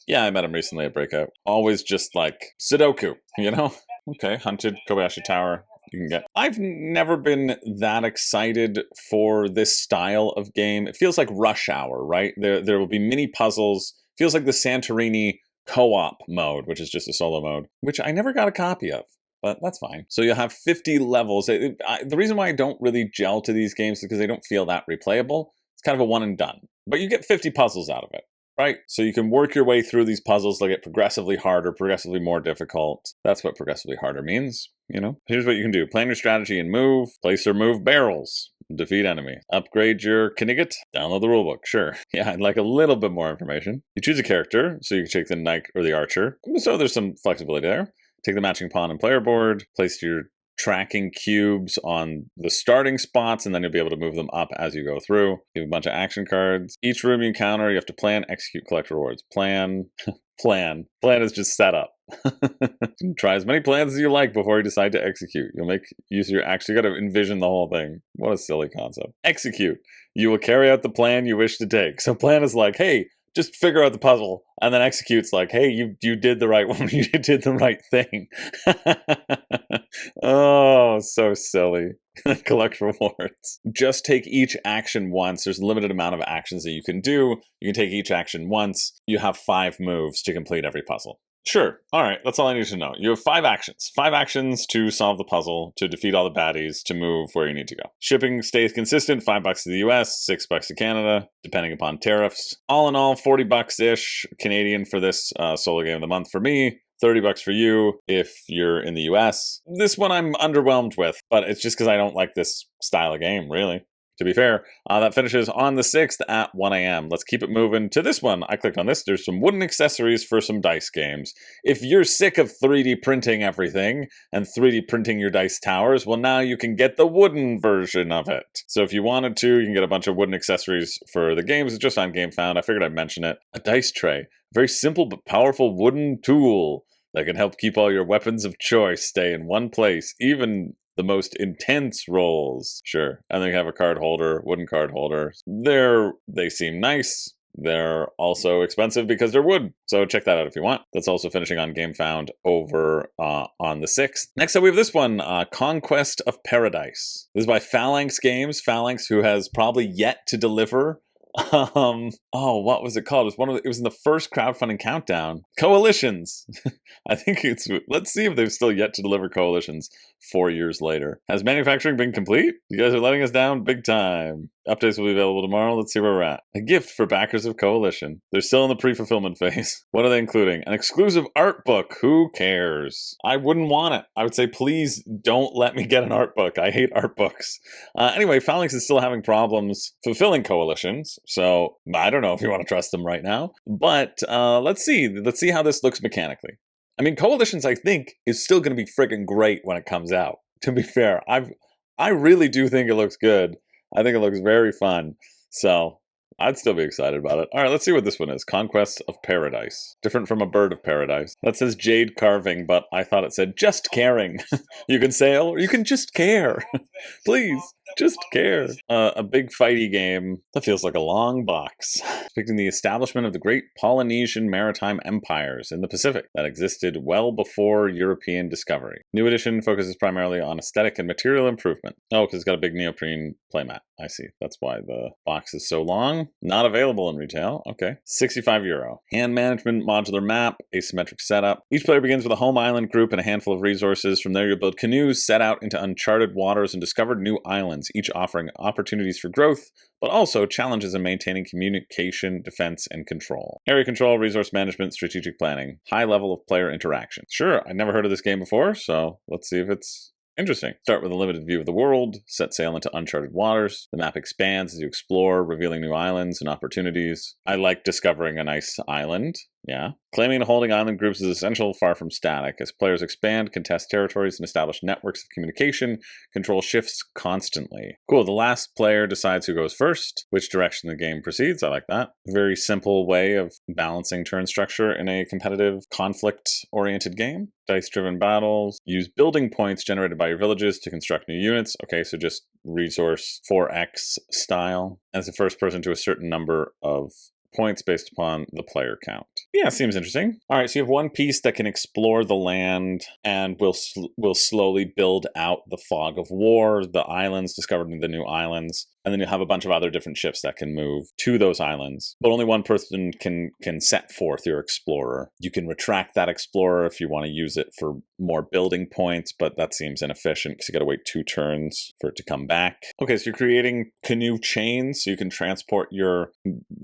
Yeah, I met him recently at Breakout. Always just like Sudoku, you know? Okay, Hunted, Kobayashi Tower, you can get. I've never been that excited for this style of game. It feels like Rush Hour, right? There will be mini puzzles. Feels like the Santorini co-op mode, which is just a solo mode, which I never got a copy of. But that's fine. So you'll have 50 levels. The reason why I don't really gel to these games is because they don't feel that replayable. It's kind of a one and done. But you get 50 puzzles out of it. Right, so you can work your way through these puzzles. They'll get progressively harder, progressively more difficult. That's what progressively harder means, you know? Here's what you can do. Plan your strategy and move. Place or move barrels. Defeat enemy. Upgrade your Knigget. Download the rulebook. Sure. Yeah, I'd like a little bit more information. You choose a character, so you can take the knight or the archer. So there's some flexibility there. Take the matching pawn and player board. Place your tracking cubes on the starting spots, and then you'll be able to move them up as you go through. You have a bunch of action cards. Each room you encounter, you have to plan, execute, collect rewards. Plan. Plan is just set up. Try as many plans as you like before you decide to execute. You'll make use of your action. You got to envision the whole thing. What a silly concept. Execute. You will carry out the plan you wish to take. So plan is like, hey, just figure out the puzzle, and then execute's like, hey, you did the right one. You did the right thing. Oh, so silly. Collect rewards. Just take each action once. There's a limited amount of actions that you can do. You can take each action once. You have 5 moves to complete every puzzle. Sure. All right. That's all I need to know. You have 5 actions. 5 actions to solve the puzzle, to defeat all the baddies, to move where you need to go. Shipping stays consistent. $5 to the US, $6 to Canada, depending upon tariffs. All in all, $40-ish Canadian for this solo game of the month for me. $30 for you if you're in the US. This one I'm underwhelmed with, but it's just because I don't like this style of game, really. to be fair. That finishes on the 6th at 1 a.m. Let's keep it moving to this one. I clicked on this. There's some wooden accessories for some dice games. If you're sick of 3D printing everything and 3D printing your dice towers, well, now you can get the wooden version of it. So if you wanted to, you can get a bunch of wooden accessories for the games. It's just on GameFound. I figured I'd mention it. A dice tray. Very simple but powerful wooden tool that can help keep all your weapons of choice stay in one place, even the most intense rolls. Sure. And then you have a card holder, wooden card holder. They seem nice. They're also expensive because they're wood. So check that out if you want. That's also finishing on GameFound over on the 6th. Next up, we have this one, Conquest of Paradise. This is by Phalanx Games. Phalanx, who has probably yet to deliver what was it called? It was in the first crowdfunding countdown. Coalitions. I think let's see if they've still yet to deliver Coalitions 4 years later. Has manufacturing been complete? You guys are letting us down big time. Updates will be available tomorrow. Let's see where we're at. A gift for backers of Coalition. They're still in the pre-fulfillment phase. What are they including? An exclusive art book. Who cares? I wouldn't want it. I would say, please don't let me get an art book. I hate art books. Anyway, Phalanx is still having problems fulfilling Coalitions. So I don't know if you want to trust them right now. But let's see. Let's see how this looks mechanically. I mean, Coalitions, I think, is still going to be freaking great when it comes out. To be fair, I really do think it looks good. I think it looks very fun. So I'd still be excited about it. All right, let's see what this one is. Conquest of Paradise. Different from a bird of paradise. That says jade carving, but I thought it said just caring. You can sail or you can just care. Please, just care. A big fighty game that feels like a long box. Depicting the establishment of the great Polynesian maritime empires in the Pacific that existed well before European discovery. New edition focuses primarily on aesthetic and material improvement. Oh, because it's got a big neoprene playmat. I see. That's why the box is so long. Not available in retail. Okay. €65. Hand management, modular map, asymmetric setup. Each player begins with a home island group and a handful of resources. From there, you'll build canoes, set out into uncharted waters, and discover new islands, each offering opportunities for growth, but also challenges in maintaining communication, defense, and control. Area control, resource management, strategic planning. High level of player interaction. Sure, I'd never heard of this game before, so let's see if it's interesting. Start with a limited view of the world, set sail into uncharted waters. The map expands as you explore, revealing new islands and opportunities. I like discovering a nice island. Yeah. Claiming and holding island groups is essential, far from static. As players expand, contest territories, and establish networks of communication, control shifts constantly. Cool, the last player decides who goes first, which direction the game proceeds. I like that. Very simple way of balancing turn structure in a competitive, conflict-oriented game. Dice-driven battles. Use building points generated by your villages to construct new units. Okay, so just resource 4X style. As the first person to a certain number of points based upon the player count. Yeah, seems interesting. All right, so you have one piece that can explore the land and will slowly build out the fog of war, the islands, discovering the new islands, and then you have a bunch of other different ships that can move to those islands. But only one person can set forth your explorer. You can retract that explorer if you want to use it for more building points, but that seems inefficient because you got to wait 2 turns for it to come back. Okay, so you're creating canoe chains so you can transport your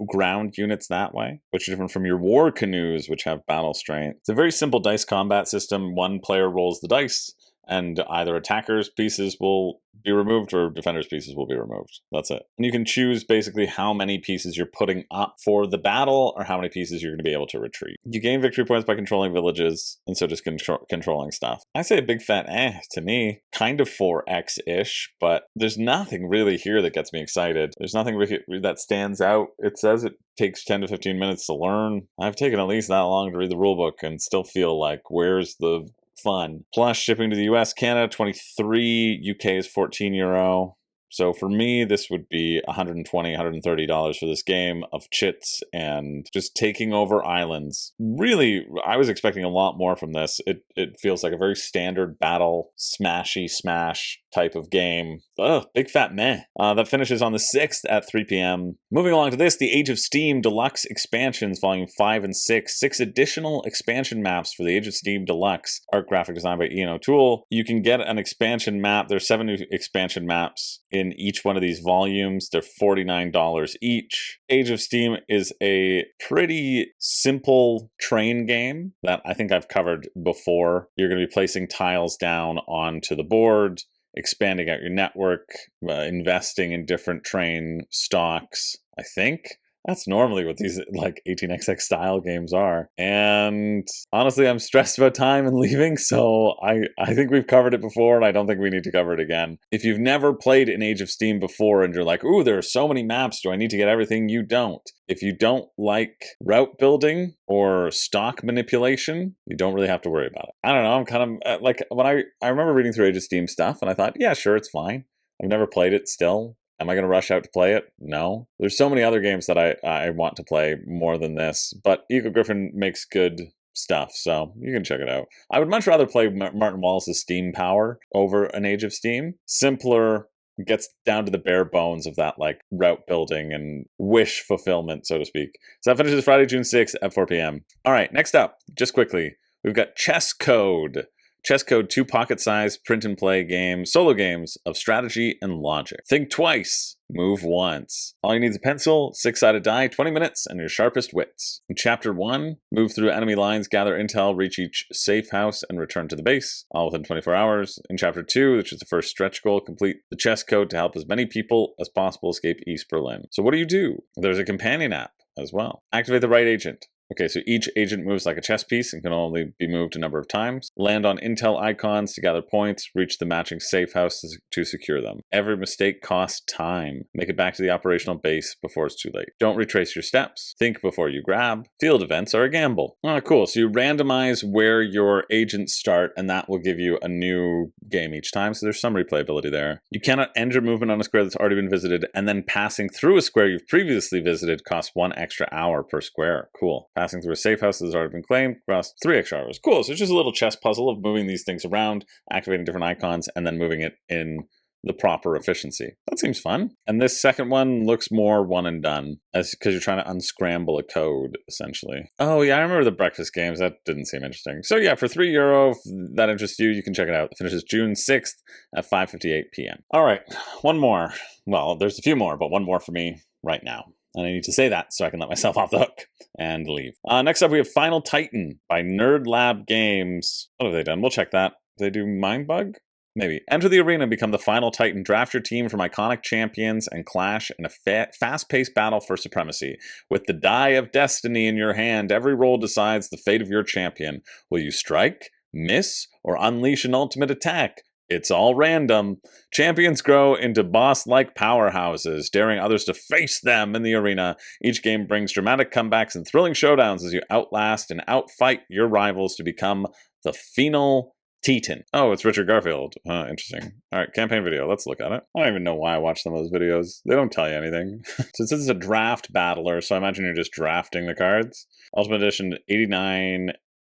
ground units that way, which is different from your war canoes, which have battle strength. It's a very simple dice combat system. One player rolls the dice, and either attackers' pieces will be removed or defenders' pieces will be removed. That's it. And you can choose basically how many pieces you're putting up for the battle or how many pieces you're going to be able to retreat. You gain victory points by controlling villages, and so just controlling stuff. I say a big fat to me. Kind of 4X-ish, but there's nothing really here that gets me excited. There's nothing really that stands out. It says it takes 10 to 15 minutes to learn. I've taken at least that long to read the rulebook and still feel like, where's the fun? Plus shipping to the US, Canada 23, UK is €14. So for me, this would be $120, $130 for this game of chits and just taking over islands. Really, I was expecting a lot more from this. It feels like a very standard battle, smashy smash type of game. Ugh, big fat meh. That finishes on the 6th at 3 p.m. Moving along to this, the Age of Steam Deluxe Expansions, Volume 5 and 6. 6 additional expansion maps for the Age of Steam Deluxe. Art graphic design by Ian O'Toole. You can get an expansion map. There's 7 new expansion maps in each one of these volumes. They're $49 each. Age of Steam is a pretty simple train game that I think I've covered before. You're going to be placing tiles down onto the board, expanding out your network, investing in different train stocks, I think. That's normally what these like 18xx style games are. And honestly, I'm stressed about time and leaving, so I think we've covered it before, and I don't think we need to cover it again. If you've never played in Age of Steam before and you're like, ooh, there are so many maps, do I need to get everything? You don't. If you don't like route building or stock manipulation, you don't really have to worry about it. I don't know, I'm kind of, like, when I remember reading through Age of Steam stuff, and I thought, yeah, sure, it's fine. I've never played it still. Am I going to rush out to play it? No. There's so many other games that I want to play more than this, but Eagle Griffin makes good stuff, so you can check it out. I would much rather play Martin Wallace's Steam Power over an Age of Steam. Simpler, gets down to the bare bones of that like route building and wish fulfillment, so to speak. So that finishes Friday, June 6th at 4 p.m. All right, next up, just quickly, we've got Chesscode. Chesscode, 2 pocket-sized print-and-play games, solo games of strategy and logic. Think twice, move once. All you need is a pencil, 6-sided die, 20 minutes, and your sharpest wits. In Chapter 1, move through enemy lines, gather intel, reach each safe house, and return to the base, all within 24 hours. In Chapter 2, which is the first stretch goal, complete the Chesscode to help as many people as possible escape East Berlin. So what do? There's a companion app as well. Activate the right agent. Okay, so each agent moves like a chess piece and can only be moved a number of times. Land on intel icons to gather points, reach the matching safe house to secure them. Every mistake costs time. Make it back to the operational base before it's too late. Don't retrace your steps. Think before you grab. Field events are a gamble. Oh, cool. So you randomize where your agents start, and that will give you a new game each time, so there's some replayability there. You cannot end your movement on a square that's already been visited, and then passing through a square you've previously visited costs 1 extra hour per square. Cool. Passing through a safe house that has already been claimed costs 3 extra hours. Cool, so it's just a little chess puzzle of moving these things around, activating different icons, and then moving it in the proper efficiency. That seems fun. And this second one looks more one and done, because you're trying to unscramble a code, essentially. Oh yeah, I remember the breakfast games. That didn't seem interesting. So yeah, for €3, if that interests you, you can check it out. It finishes June 6th at 5:58 p.m. All right, one more. Well, there's a few more, but one more for me right now. And I need to say that so I can let myself off the hook and leave. Next up, we have Final Titan by Nerd Lab Games. What have they done? We'll check that. Do they do Mindbug? Maybe. Enter the arena and become the Final Titan. Draft your team from iconic champions and clash in a fast-paced battle for supremacy. With the die of destiny in your hand, every roll decides the fate of your champion. Will you strike, miss, or unleash an ultimate attack? It's all random. Champions grow into boss-like powerhouses, daring others to face them in the arena. Each game brings dramatic comebacks and thrilling showdowns as you outlast and outfight your rivals to become the Final Titan. Oh, it's Richard Garfield. Interesting. All right, campaign video. Let's look at it. I don't even know why I watch some of those videos. They don't tell you anything. So this is a draft battler, so I imagine you're just drafting the cards. Ultimate Edition, €89.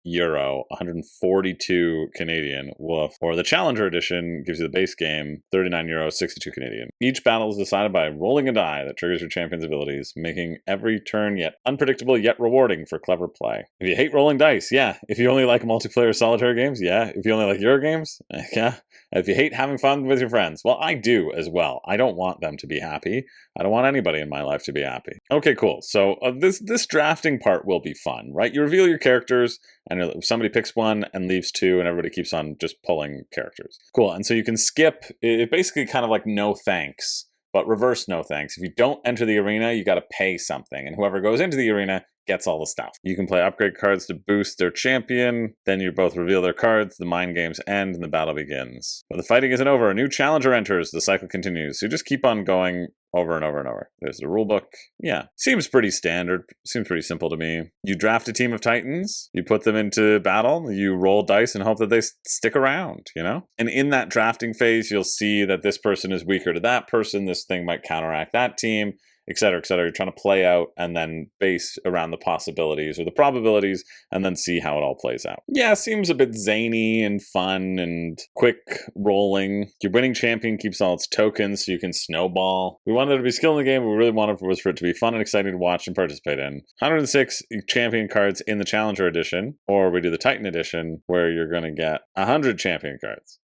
142 Canadian. Woof. Or the Challenger Edition gives you the base game, €39, 62 Canadian. Each battle is decided by rolling a die that triggers your champion's abilities, making every turn yet unpredictable yet rewarding for clever play. If you hate rolling dice, yeah. If you only like multiplayer solitaire games, yeah. If you only like Euro games, yeah. If you hate having fun with your friends, well, I do as well. I don't want them to be happy. I don't want anybody in my life to be happy. Okay, cool. So this drafting part will be fun, right? You reveal your characters, and somebody picks one and leaves 2, and everybody keeps on just pulling characters. Cool. And so you can skip. It basically kind of like no thanks, but reverse no thanks. If you don't enter the arena, you got to pay something, and whoever goes into the arena gets all the stuff. You can play upgrade cards to boost their champion, then you both reveal their cards, the mind games end, and the battle begins. But the fighting isn't over. A new challenger enters. The cycle continues. So you just keep on going over and over and over. There's the rule book. Yeah, seems pretty standard. Seems pretty simple to me. You draft a team of Titans, you put them into battle, you roll dice and hope that they stick around, you know? And in that drafting phase, you'll see that this person is weaker to that person, this thing might counteract that team, etc., etc. You're trying to play out and then base around the possibilities or the probabilities and then see how it all plays out. Yeah, seems a bit zany and fun and quick rolling. Your winning champion keeps all its tokens so you can snowball. We wanted there to be skill in the game, but we really wanted was for it to be fun and exciting to watch and participate in. 106 champion cards in the Challenger Edition, or we do the Titan Edition where you're going to get 100 champion cards.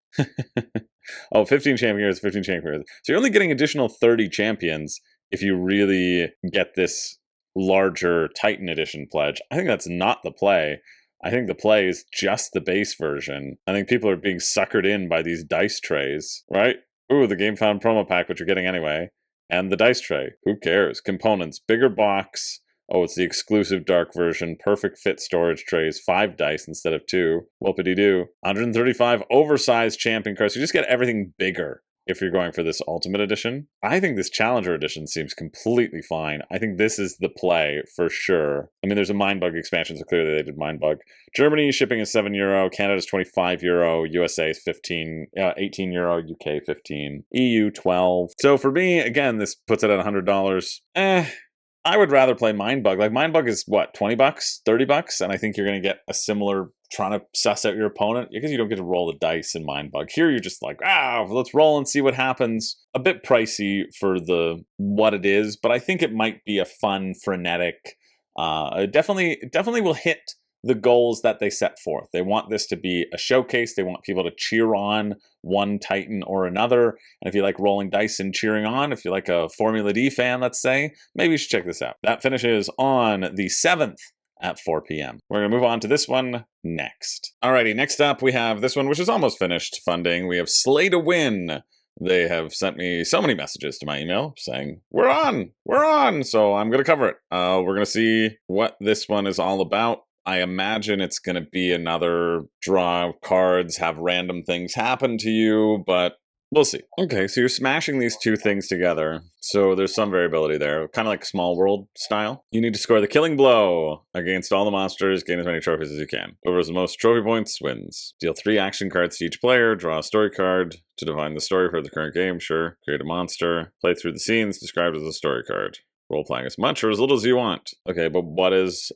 Oh, 15 champion cards, 15 champion cards. So you're only getting additional 30 champions if you really get this larger Titan Edition pledge. I think that's not the play. I think the play is just the base version. I think people are being suckered in by these dice trays, right? Ooh, the Game Found promo pack, which you're getting anyway. And the dice tray. Who cares? Components. Bigger box. Oh, it's the exclusive dark version. Perfect fit storage trays. 5 dice instead of 2. Whoopity-doo. 135 oversized champion cards. You just get everything bigger if you're going for this Ultimate Edition. I think this Challenger Edition seems completely fine. I think this is the play for sure. I mean, there's a Mindbug expansion, so clearly they did Mindbug. Germany shipping is €7. Canada is €25. USA is 18 euro. UK 15. EU 12. So for me, again, this puts it at $100. I would rather play Mindbug. Like, Mindbug is what, $20, $30? And I think you're going to get a similar trying to suss out your opponent because you don't get to roll the dice in Mindbug. Here you're just like, let's roll and see what happens. A bit pricey for what it is, but I think it might be a fun, frenetic, definitely will hit the goals that they set forth. They want this to be a showcase. They want people to cheer on one Titan or another. And if you like rolling dice and cheering on, if you're like a Formula D fan, let's say, maybe you should check this out. That finishes on the 7th at 4 p.m. We're going to move on to this one next. Alrighty, next up we have this one, which is almost finished funding. We have Slay to Win. They have sent me so many messages to my email saying, we're on, so I'm going to cover it. We're going to see what this one is all about. I imagine it's going to be another draw cards, have random things happen to you, but we'll see. Okay, so you're smashing these two things together. So there's some variability there, kind of like Small World style. You need to score the killing blow against all the monsters, gain as many trophies as you can. Whoever has the most trophy points wins. Deal 3 action cards to each player, draw a story card to define the story for the current game, sure. Create a monster, play through the scenes described as a story card. Role-playing as much or as little as you want. Okay, but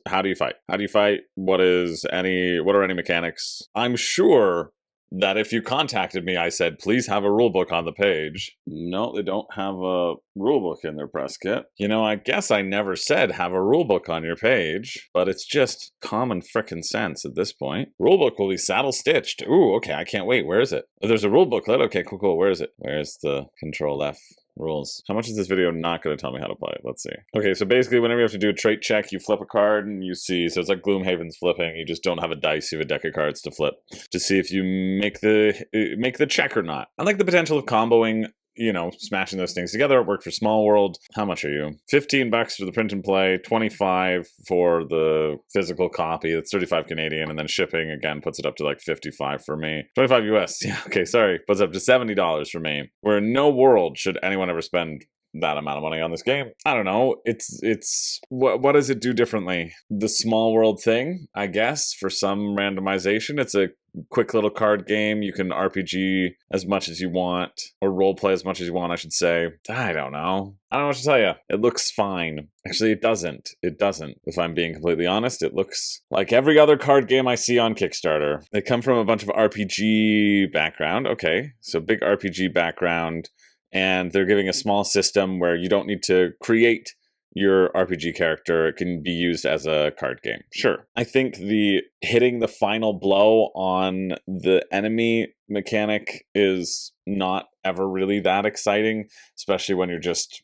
how do you fight? How do you fight? What are any mechanics? I'm sure that if you contacted me, I said, please have a rulebook on the page. No, they don't have a rulebook in their press kit. You know, I guess I never said have a rulebook on your page, but it's just common frickin' sense at this point. Rulebook will be saddle-stitched. Ooh, okay, I can't wait. Where is it? Oh, there's a rulebooklet. Okay, cool. Where is it? Where's the Control F? Rules. How much is this video not going to tell me how to play it? Let's see. Okay, so basically whenever you have to do a trait check, you flip a card and you see, so it's like Gloomhaven's flipping, you just don't have a dice, you have a deck of cards to flip to see if you make the check or not. I like the potential of comboing, you know, smashing those things together. It worked for Small World. How much are you? $15 for the print and play, 25 for the physical copy. That's 35 Canadian, and then shipping again puts it up to like 55 for me. 25 US. Yeah, okay, sorry. Puts it up to $70 for me. Where in no world should anyone ever spend that amount of money on this game. I don't know. It's what does it do differently? The Small World thing, I guess, for some randomization. It's a quick little card game. You can RPG as much as you want, or roleplay as much as you want, I should say. I don't know what to tell you. It looks fine. Actually, it doesn't. If I'm being completely honest, it looks like every other card game I see on Kickstarter. They come from a bunch of RPG background. Okay, so big RPG background. And they're giving a small system where you don't need to create your RPG character. It can be used as a card game. Sure. I think the hitting the final blow on the enemy mechanic is not ever really that exciting, especially when you're just,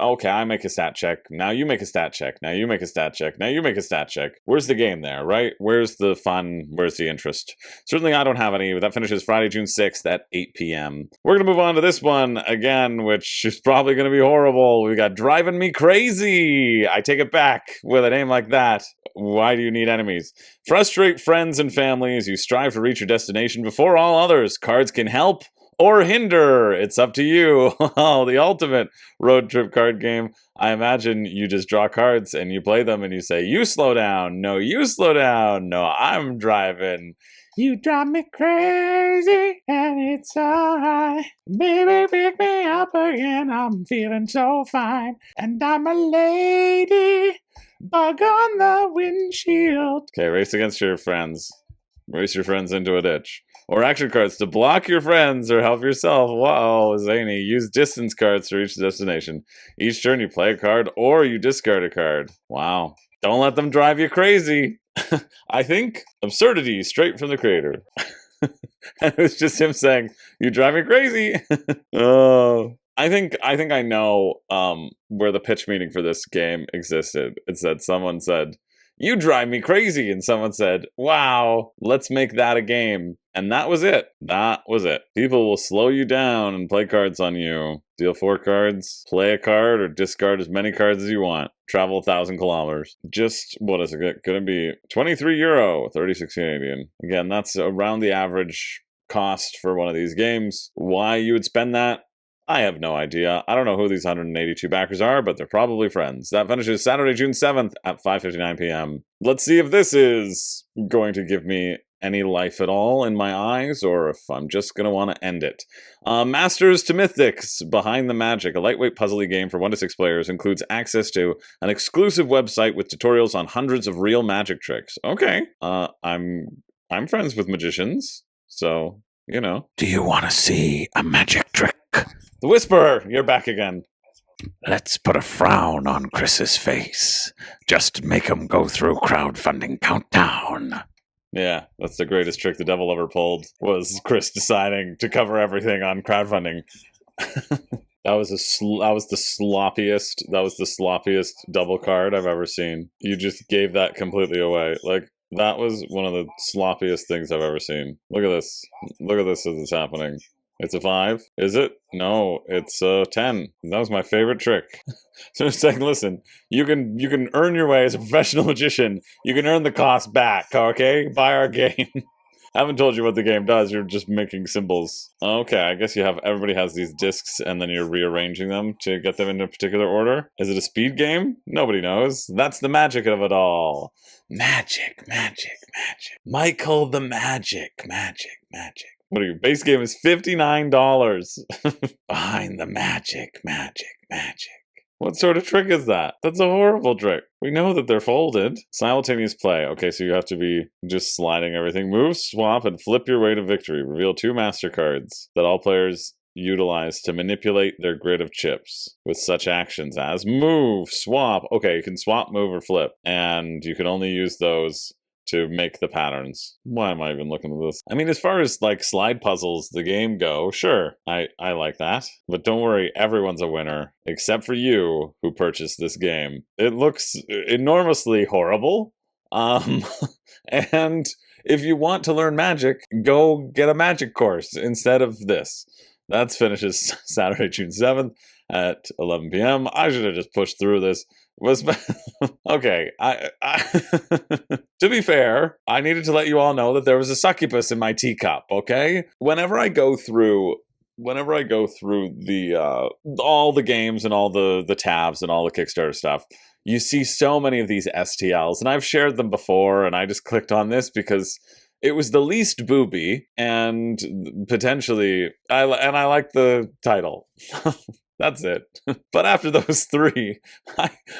okay, I make a stat check, now you make a stat check, now you make a stat check, now you make a stat check. Where's the game there, right? Where's the fun? Where's the interest? Certainly I don't have any, but that finishes Friday, June 6th at 8 p.m. We're going to move on to this one again, which is probably going to be horrible. We got Driving Me Crazy. I take it back with a name like that. Why do you need enemies? Frustrate friends and family as you strive to reach your destination before all others. Cards can help or hinder. It's up to you. Oh, the ultimate road trip card game. I imagine you just draw cards and you play them and you say, you slow down. No, you slow down. No, I'm driving. You drive me crazy and it's alright. Baby, pick me up again. I'm feeling so fine. And I'm a lady. Bug on the windshield. Okay, race against your friends. Race your friends into a ditch. Or action cards to block your friends or help yourself. Wow, zany. Use distance cards to reach the destination. Each turn you play a card or you discard a card. Wow. Don't let them drive you crazy. I think absurdity straight from the creator. And it was just him saying, you drive me crazy. Oh. I think I know where the pitch meeting for this game existed. It's that someone said, You drive me crazy. And someone said, wow, let's make that a game. And that was it. That was it. People will slow you down and play cards on you. Deal 4 cards, play a card, or discard as many cards as you want. Travel 1,000 kilometers. Just, what is it going to be? €23, 36 Canadian. Again, that's around the average cost for one of these games. Why you would spend that? I have no idea. I don't know who these 182 backers are, but they're probably friends. That finishes Saturday, June 7th at 5:59 p.m. Let's see if this is going to give me any life at all in my eyes, or if I'm just going to want to end it. Masters to Mythics, Behind the Magic, a lightweight puzzly game for 1 to 6 players, includes access to an exclusive website with tutorials on hundreds of real magic tricks. Okay, I'm friends with magicians, so, you know. Do you want to see a magic trick? The Whisperer, you're back again. Let's put a frown on Chris's face. Just make him go through Crowdfunding Countdown. Yeah, that's the greatest trick the devil ever pulled, was Chris deciding to cover everything on crowdfunding. That was the sloppiest double card I've ever seen. You just gave that completely away. Like, that was one of the sloppiest things I've ever seen. Look at this. Look at this as it's happening. It's a 5. Is it? No, it's a 10. That was my favorite trick. So it's like, listen, you can earn your way as a professional magician. You can earn the cost back, okay? Buy our game. I haven't told you what the game does. You're just making symbols. Okay, I guess everybody has these discs, and then you're rearranging them to get them in a particular order. Is it a speed game? Nobody knows. That's the magic of it all. Magic, magic, magic. Michael the Magic, magic, magic. What are you? Base game is $59. Behind the magic, magic, magic. What sort of trick is that? That's a horrible trick. We know that they're folded. Simultaneous play. Okay, so you have to be just sliding everything. Move, swap, and flip your way to victory. Reveal 2 master cards that all players utilize to manipulate their grid of chips with such actions as move, swap. Okay, you can swap, move, or flip. And you can only use those to make the patterns. Why am I even looking at this? I mean, as far as like slide puzzles, the game go, sure, I like that. But don't worry, everyone's a winner, except for you who purchased this game. It looks enormously horrible. And if you want to learn magic, go get a magic course instead of this. That finishes Saturday, June 7th at 11 p.m. I should have just pushed through this. Okay, to be fair, I needed to let you all know that there was a succubus in my teacup, okay? Whenever I go through the all the games and all the tabs and all the Kickstarter stuff, you see so many of these STLs, and I've shared them before, and I just clicked on this because it was the least booby, and potentially, I like the title. That's it. But after those 3,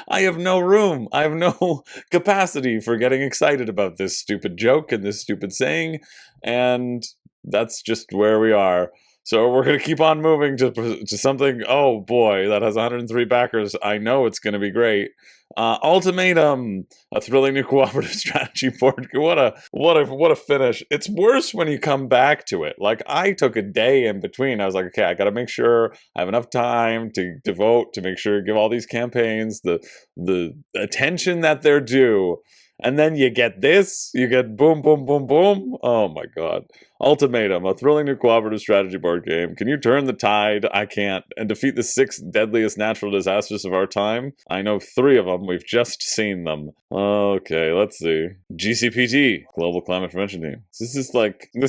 I have no room. I have no capacity for getting excited about this stupid joke and this stupid saying, and that's just where we are. So we're going to keep on moving to something, oh boy, that has 103 backers. I know it's going to be great. Ultimatum, a thrilling new cooperative strategy board. What a finish. It's worse when you come back to it. Like, I took a day in between. I was like, okay, I got to make sure I have enough time to devote to make sure give all these campaigns the attention that they're due. And then you get this, you get boom, boom, boom, boom. Oh my God. Ultimatum, a thrilling new cooperative strategy board game. Can you turn the tide? I can't. And defeat the 6 deadliest natural disasters of our time? I know 3 of them. We've just seen them. Okay, let's see. GCPT, Global Climate Prevention Team. This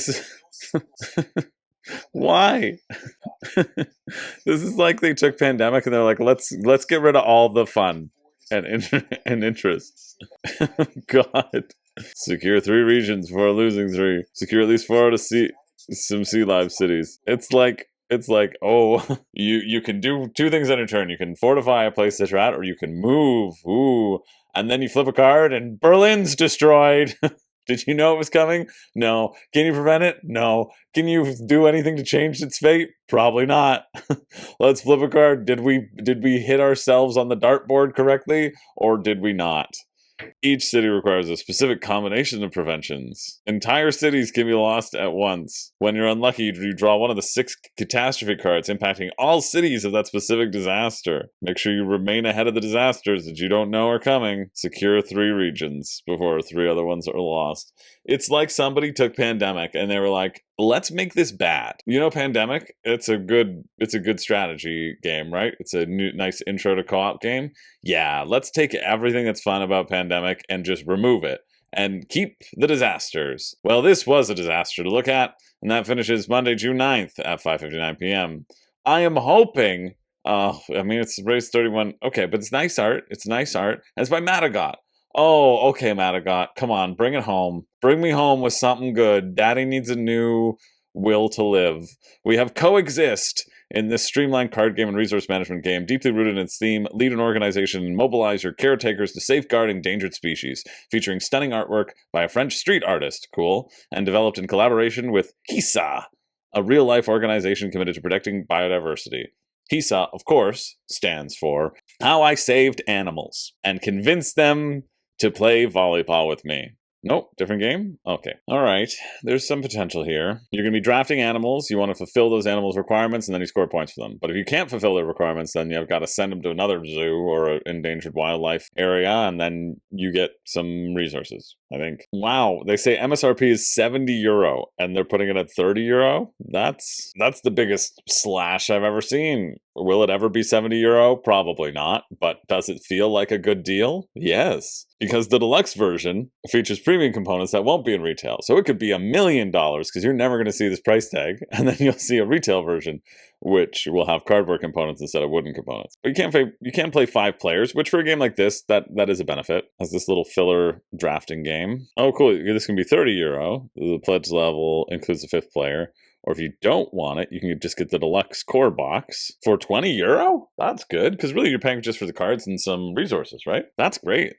is... Why? This is like they took pandemic and they're like, let's get rid of all the fun and interests. God. Secure 3 regions before losing 3. Secure at least 4 out of some sea live cities. It's like, oh, you can do 2 things on a turn. You can fortify a place that you're at, or you can move. Ooh. And then you flip a card and Berlin's destroyed. Did you know it was coming? No. Can you prevent it? No. Can you do anything to change its fate? Probably not. Let's flip a card. Did we hit ourselves on the dartboard correctly, or did we not? Each city requires a specific combination of preventions. Entire cities can be lost at once. When you're unlucky, you draw one of the 6 catastrophe cards impacting all cities of that specific disaster. Make sure you remain ahead of the disasters that you don't know are coming. Secure 3 regions before 3 other ones are lost. It's like somebody took Pandemic and they were like, let's make this bad. You know, Pandemic, it's a good strategy game, right? It's a nice intro to co-op game. Yeah, let's take everything that's fun about Pandemic and just remove it and keep the disasters. Well, this was a disaster to look at, and that finishes Monday, June 9th at 5:59 p.m. I am hoping, it's race 31. Okay, but it's nice art. It's nice art. And it's by Matagot. Oh, okay, Matagot. Come on, bring it home. Bring me home with something good. Daddy needs a new will to live. We have Coexist in this streamlined card game and resource management game, deeply rooted in its theme. Lead an organization and mobilize your caretakers to safeguard endangered species, featuring stunning artwork by a French street artist, cool, and developed in collaboration with HISA, a real-life organization committed to protecting biodiversity. HISA, of course, stands for How I Saved Animals and Convinced Them to Play Volleyball with Me. Nope, different game? Okay. All right. There's some potential here. You're going to be drafting animals. You want to fulfill those animals' requirements, and then you score points for them. But if you can't fulfill their requirements, then you've got to send them to another zoo or an endangered wildlife area, and then you get some resources, I think. Wow. They say MSRP is €70, and they're putting it at €30? That's the biggest slash I've ever seen. Will it ever be €70? Probably not. But does it feel like a good deal? Yes. Because the deluxe version features premium components that won't be in retail. So it could be $1 million because you're never going to see this price tag. And then you'll see a retail version, which will have cardboard components instead of wooden components. But you can play 5 players, which for a game like this, that is a benefit. As this little filler drafting game. Oh, cool. This can be €30. The pledge level includes a 5th player. Or if you don't want it, you can just get the deluxe core box for €20. That's good, because really you're paying just for the cards and some resources, right? That's great.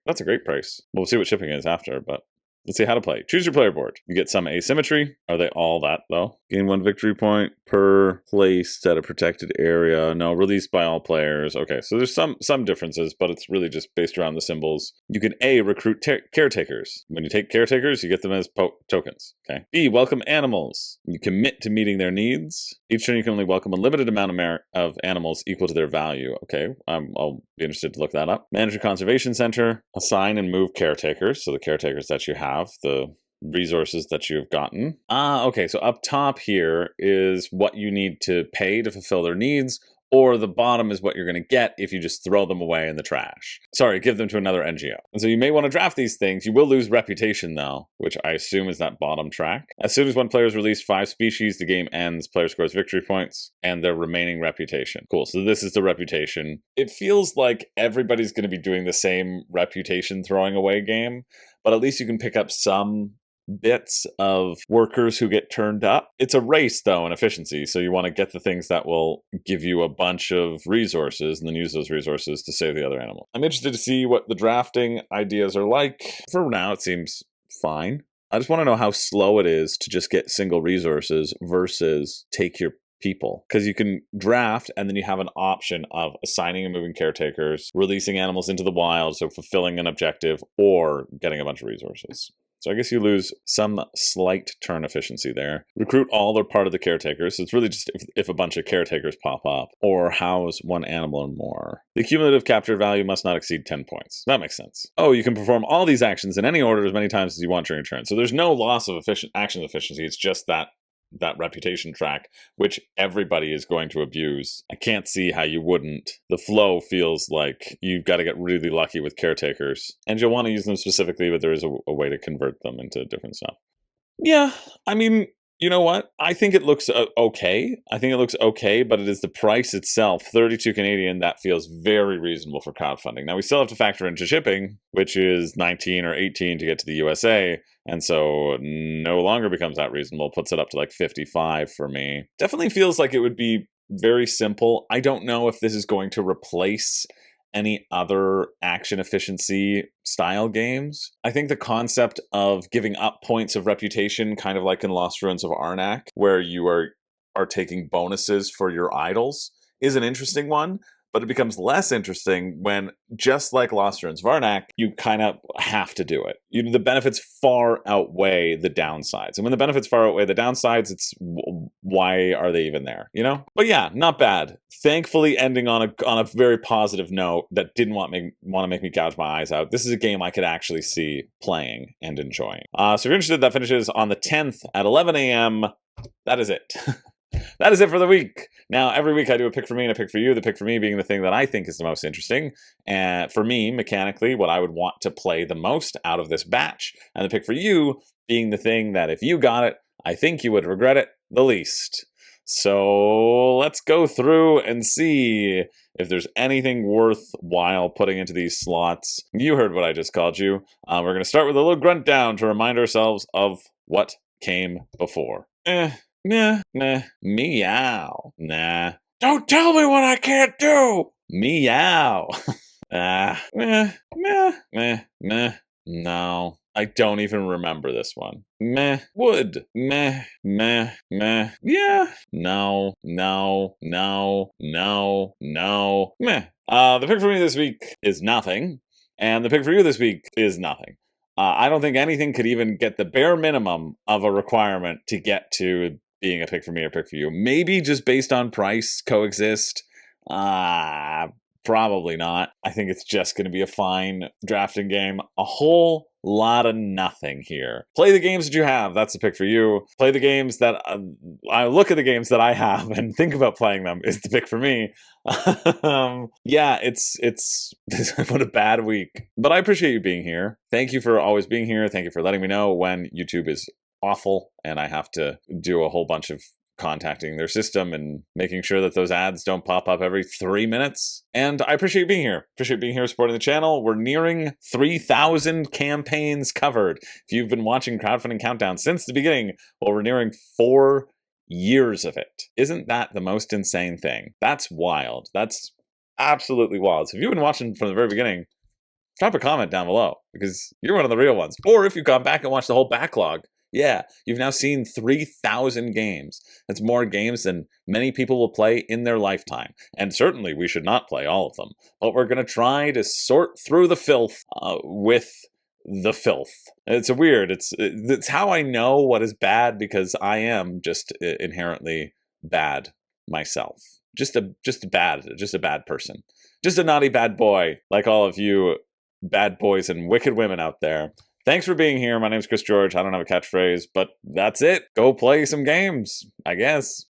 That's a great price. We'll see what shipping is after, but let's see how to play. Choose your player board. You get some asymmetry. Are they all that, though? Gain 1 victory point per place at a protected area. No, released by all players. Okay, so there's some differences, but it's really just based around the symbols. You can A, recruit caretakers. When you take caretakers, you get them as tokens. Okay. B, welcome animals. You commit to meeting their needs. Each turn you can only welcome a limited amount of animals equal to their value. Okay, I'll be interested to look that up. Manage a conservation center. Assign and move caretakers. So the caretakers that you have, the resources that you've gotten. Okay, so up top here is what you need to pay to fulfill their needs, or the bottom is what you're going to get if you just throw them away in the trash. Sorry, give them to another NGO. And so you may want to draft these things. You will lose reputation, though, which I assume is that bottom track. As soon as one player has released 5 species, the game ends. Player scores victory points and their remaining reputation. Cool, so this is the reputation. It feels like everybody's going to be doing the same reputation throwing away game, but at least you can pick up some bits of workers who get turned up. It's a race, though, in efficiency, so you want to get the things that will give you a bunch of resources and then use those resources to save the other animal. I'm interested to see what the drafting ideas are like. For now, it seems fine. I just want to know how slow it is to just get single resources versus take your people, because you can draft and then you have an option of assigning and moving caretakers, releasing animals into the wild, so fulfilling an objective, or getting a bunch of resources. So I guess you lose some slight turn efficiency there. Recruit all or part of the caretakers. So it's really just if a bunch of caretakers pop up, or house 1 animal or more. The cumulative capture value must not exceed 10 points. That makes sense. Oh, you can perform all these actions in any order as many times as you want during your turn. So there's no loss of action efficiency. It's just that reputation track, which everybody is going to abuse. I can't see how you wouldn't. The flow feels like you've got to get really lucky with caretakers, and you'll want to use them specifically, but there is a way to convert them into different stuff. Yeah, I mean, you know what? I think it looks okay. I think it looks okay, but it is the price itself, 32 Canadian, that feels very reasonable for crowdfunding. Now, we still have to factor into shipping, which is 19 or 18 to get to the USA, and so no longer becomes that reasonable. Puts it up to like 55 for me. Definitely feels like it would be very simple. I don't know if this is going to replace any other action efficiency style games. I think the concept of giving up points of reputation, kind of like in Lost Ruins of Arnak, where you are taking bonuses for your idols, is an interesting one. but it becomes less interesting when, just like Loster and Svarnak, you kind of have to do it. The benefits far outweigh the downsides. And when the benefits far outweigh the downsides, it's why are they even there, you know? But yeah, not bad. Thankfully, ending on a very positive note that didn't want to make me gouge my eyes out. This is a game I could actually see playing and enjoying. So if you're interested, that finishes on the 10th at 11 a.m. That is it. That is it for the week. Now, every week I do a pick for me and a pick for you. The pick for me being the thing that I think is the most interesting. And for me, mechanically, what I would want to play the most out of this batch. And the pick for you being the thing that if you got it, I think you would regret it the least. So let's go through and see if there's anything worthwhile putting into these slots. You heard what I just called you. We're going to start with a little grunt down to remind ourselves of what came before. Nah, meow, nah. Don't tell me what I can't do! Meow. No, I don't even remember this one. Wood. Yeah. No. The pick for me this week is nothing, and the pick for you this week is nothing. I don't think anything could even get the bare minimum of a requirement to get to being a pick for me or pick for you. Maybe just based on price, Coexist. Probably not. I think it's just going to be a fine drafting game. A whole lot of nothing here. Play the games that you have. That's the pick for you. Play the games that I look at the games that I have and think about playing them is the pick for me. Yeah, it's what a bad week. But I appreciate you being here. Thank you for always being here. Thank you for letting me know when YouTube is awful and I have to do a whole bunch of contacting their system and making sure that those ads don't pop up every 3 minutes. And I appreciate you being here. Appreciate being here supporting the channel. We're nearing 3,000 campaigns covered. If you've been watching Crowdfunding Countdown since the beginning, well, we're nearing 4 years of it. Isn't that the most insane thing? That's wild. That's absolutely wild. So if you've been watching from the very beginning, drop a comment down below because you're one of the real ones. Or if you've gone back and watched the whole backlog, yeah, you've now seen 3,000 games. That's more games than many people will play in their lifetime. And certainly we should not play all of them. But we're going to try to sort through the filth with the filth. It's weird. It's how I know what is bad because I am just inherently bad myself. Just a bad person. Just a naughty bad boy like all of you bad boys and wicked women out there. Thanks for being here. My name's Chris George. I don't have a catchphrase, but that's it. Go play some games, I guess.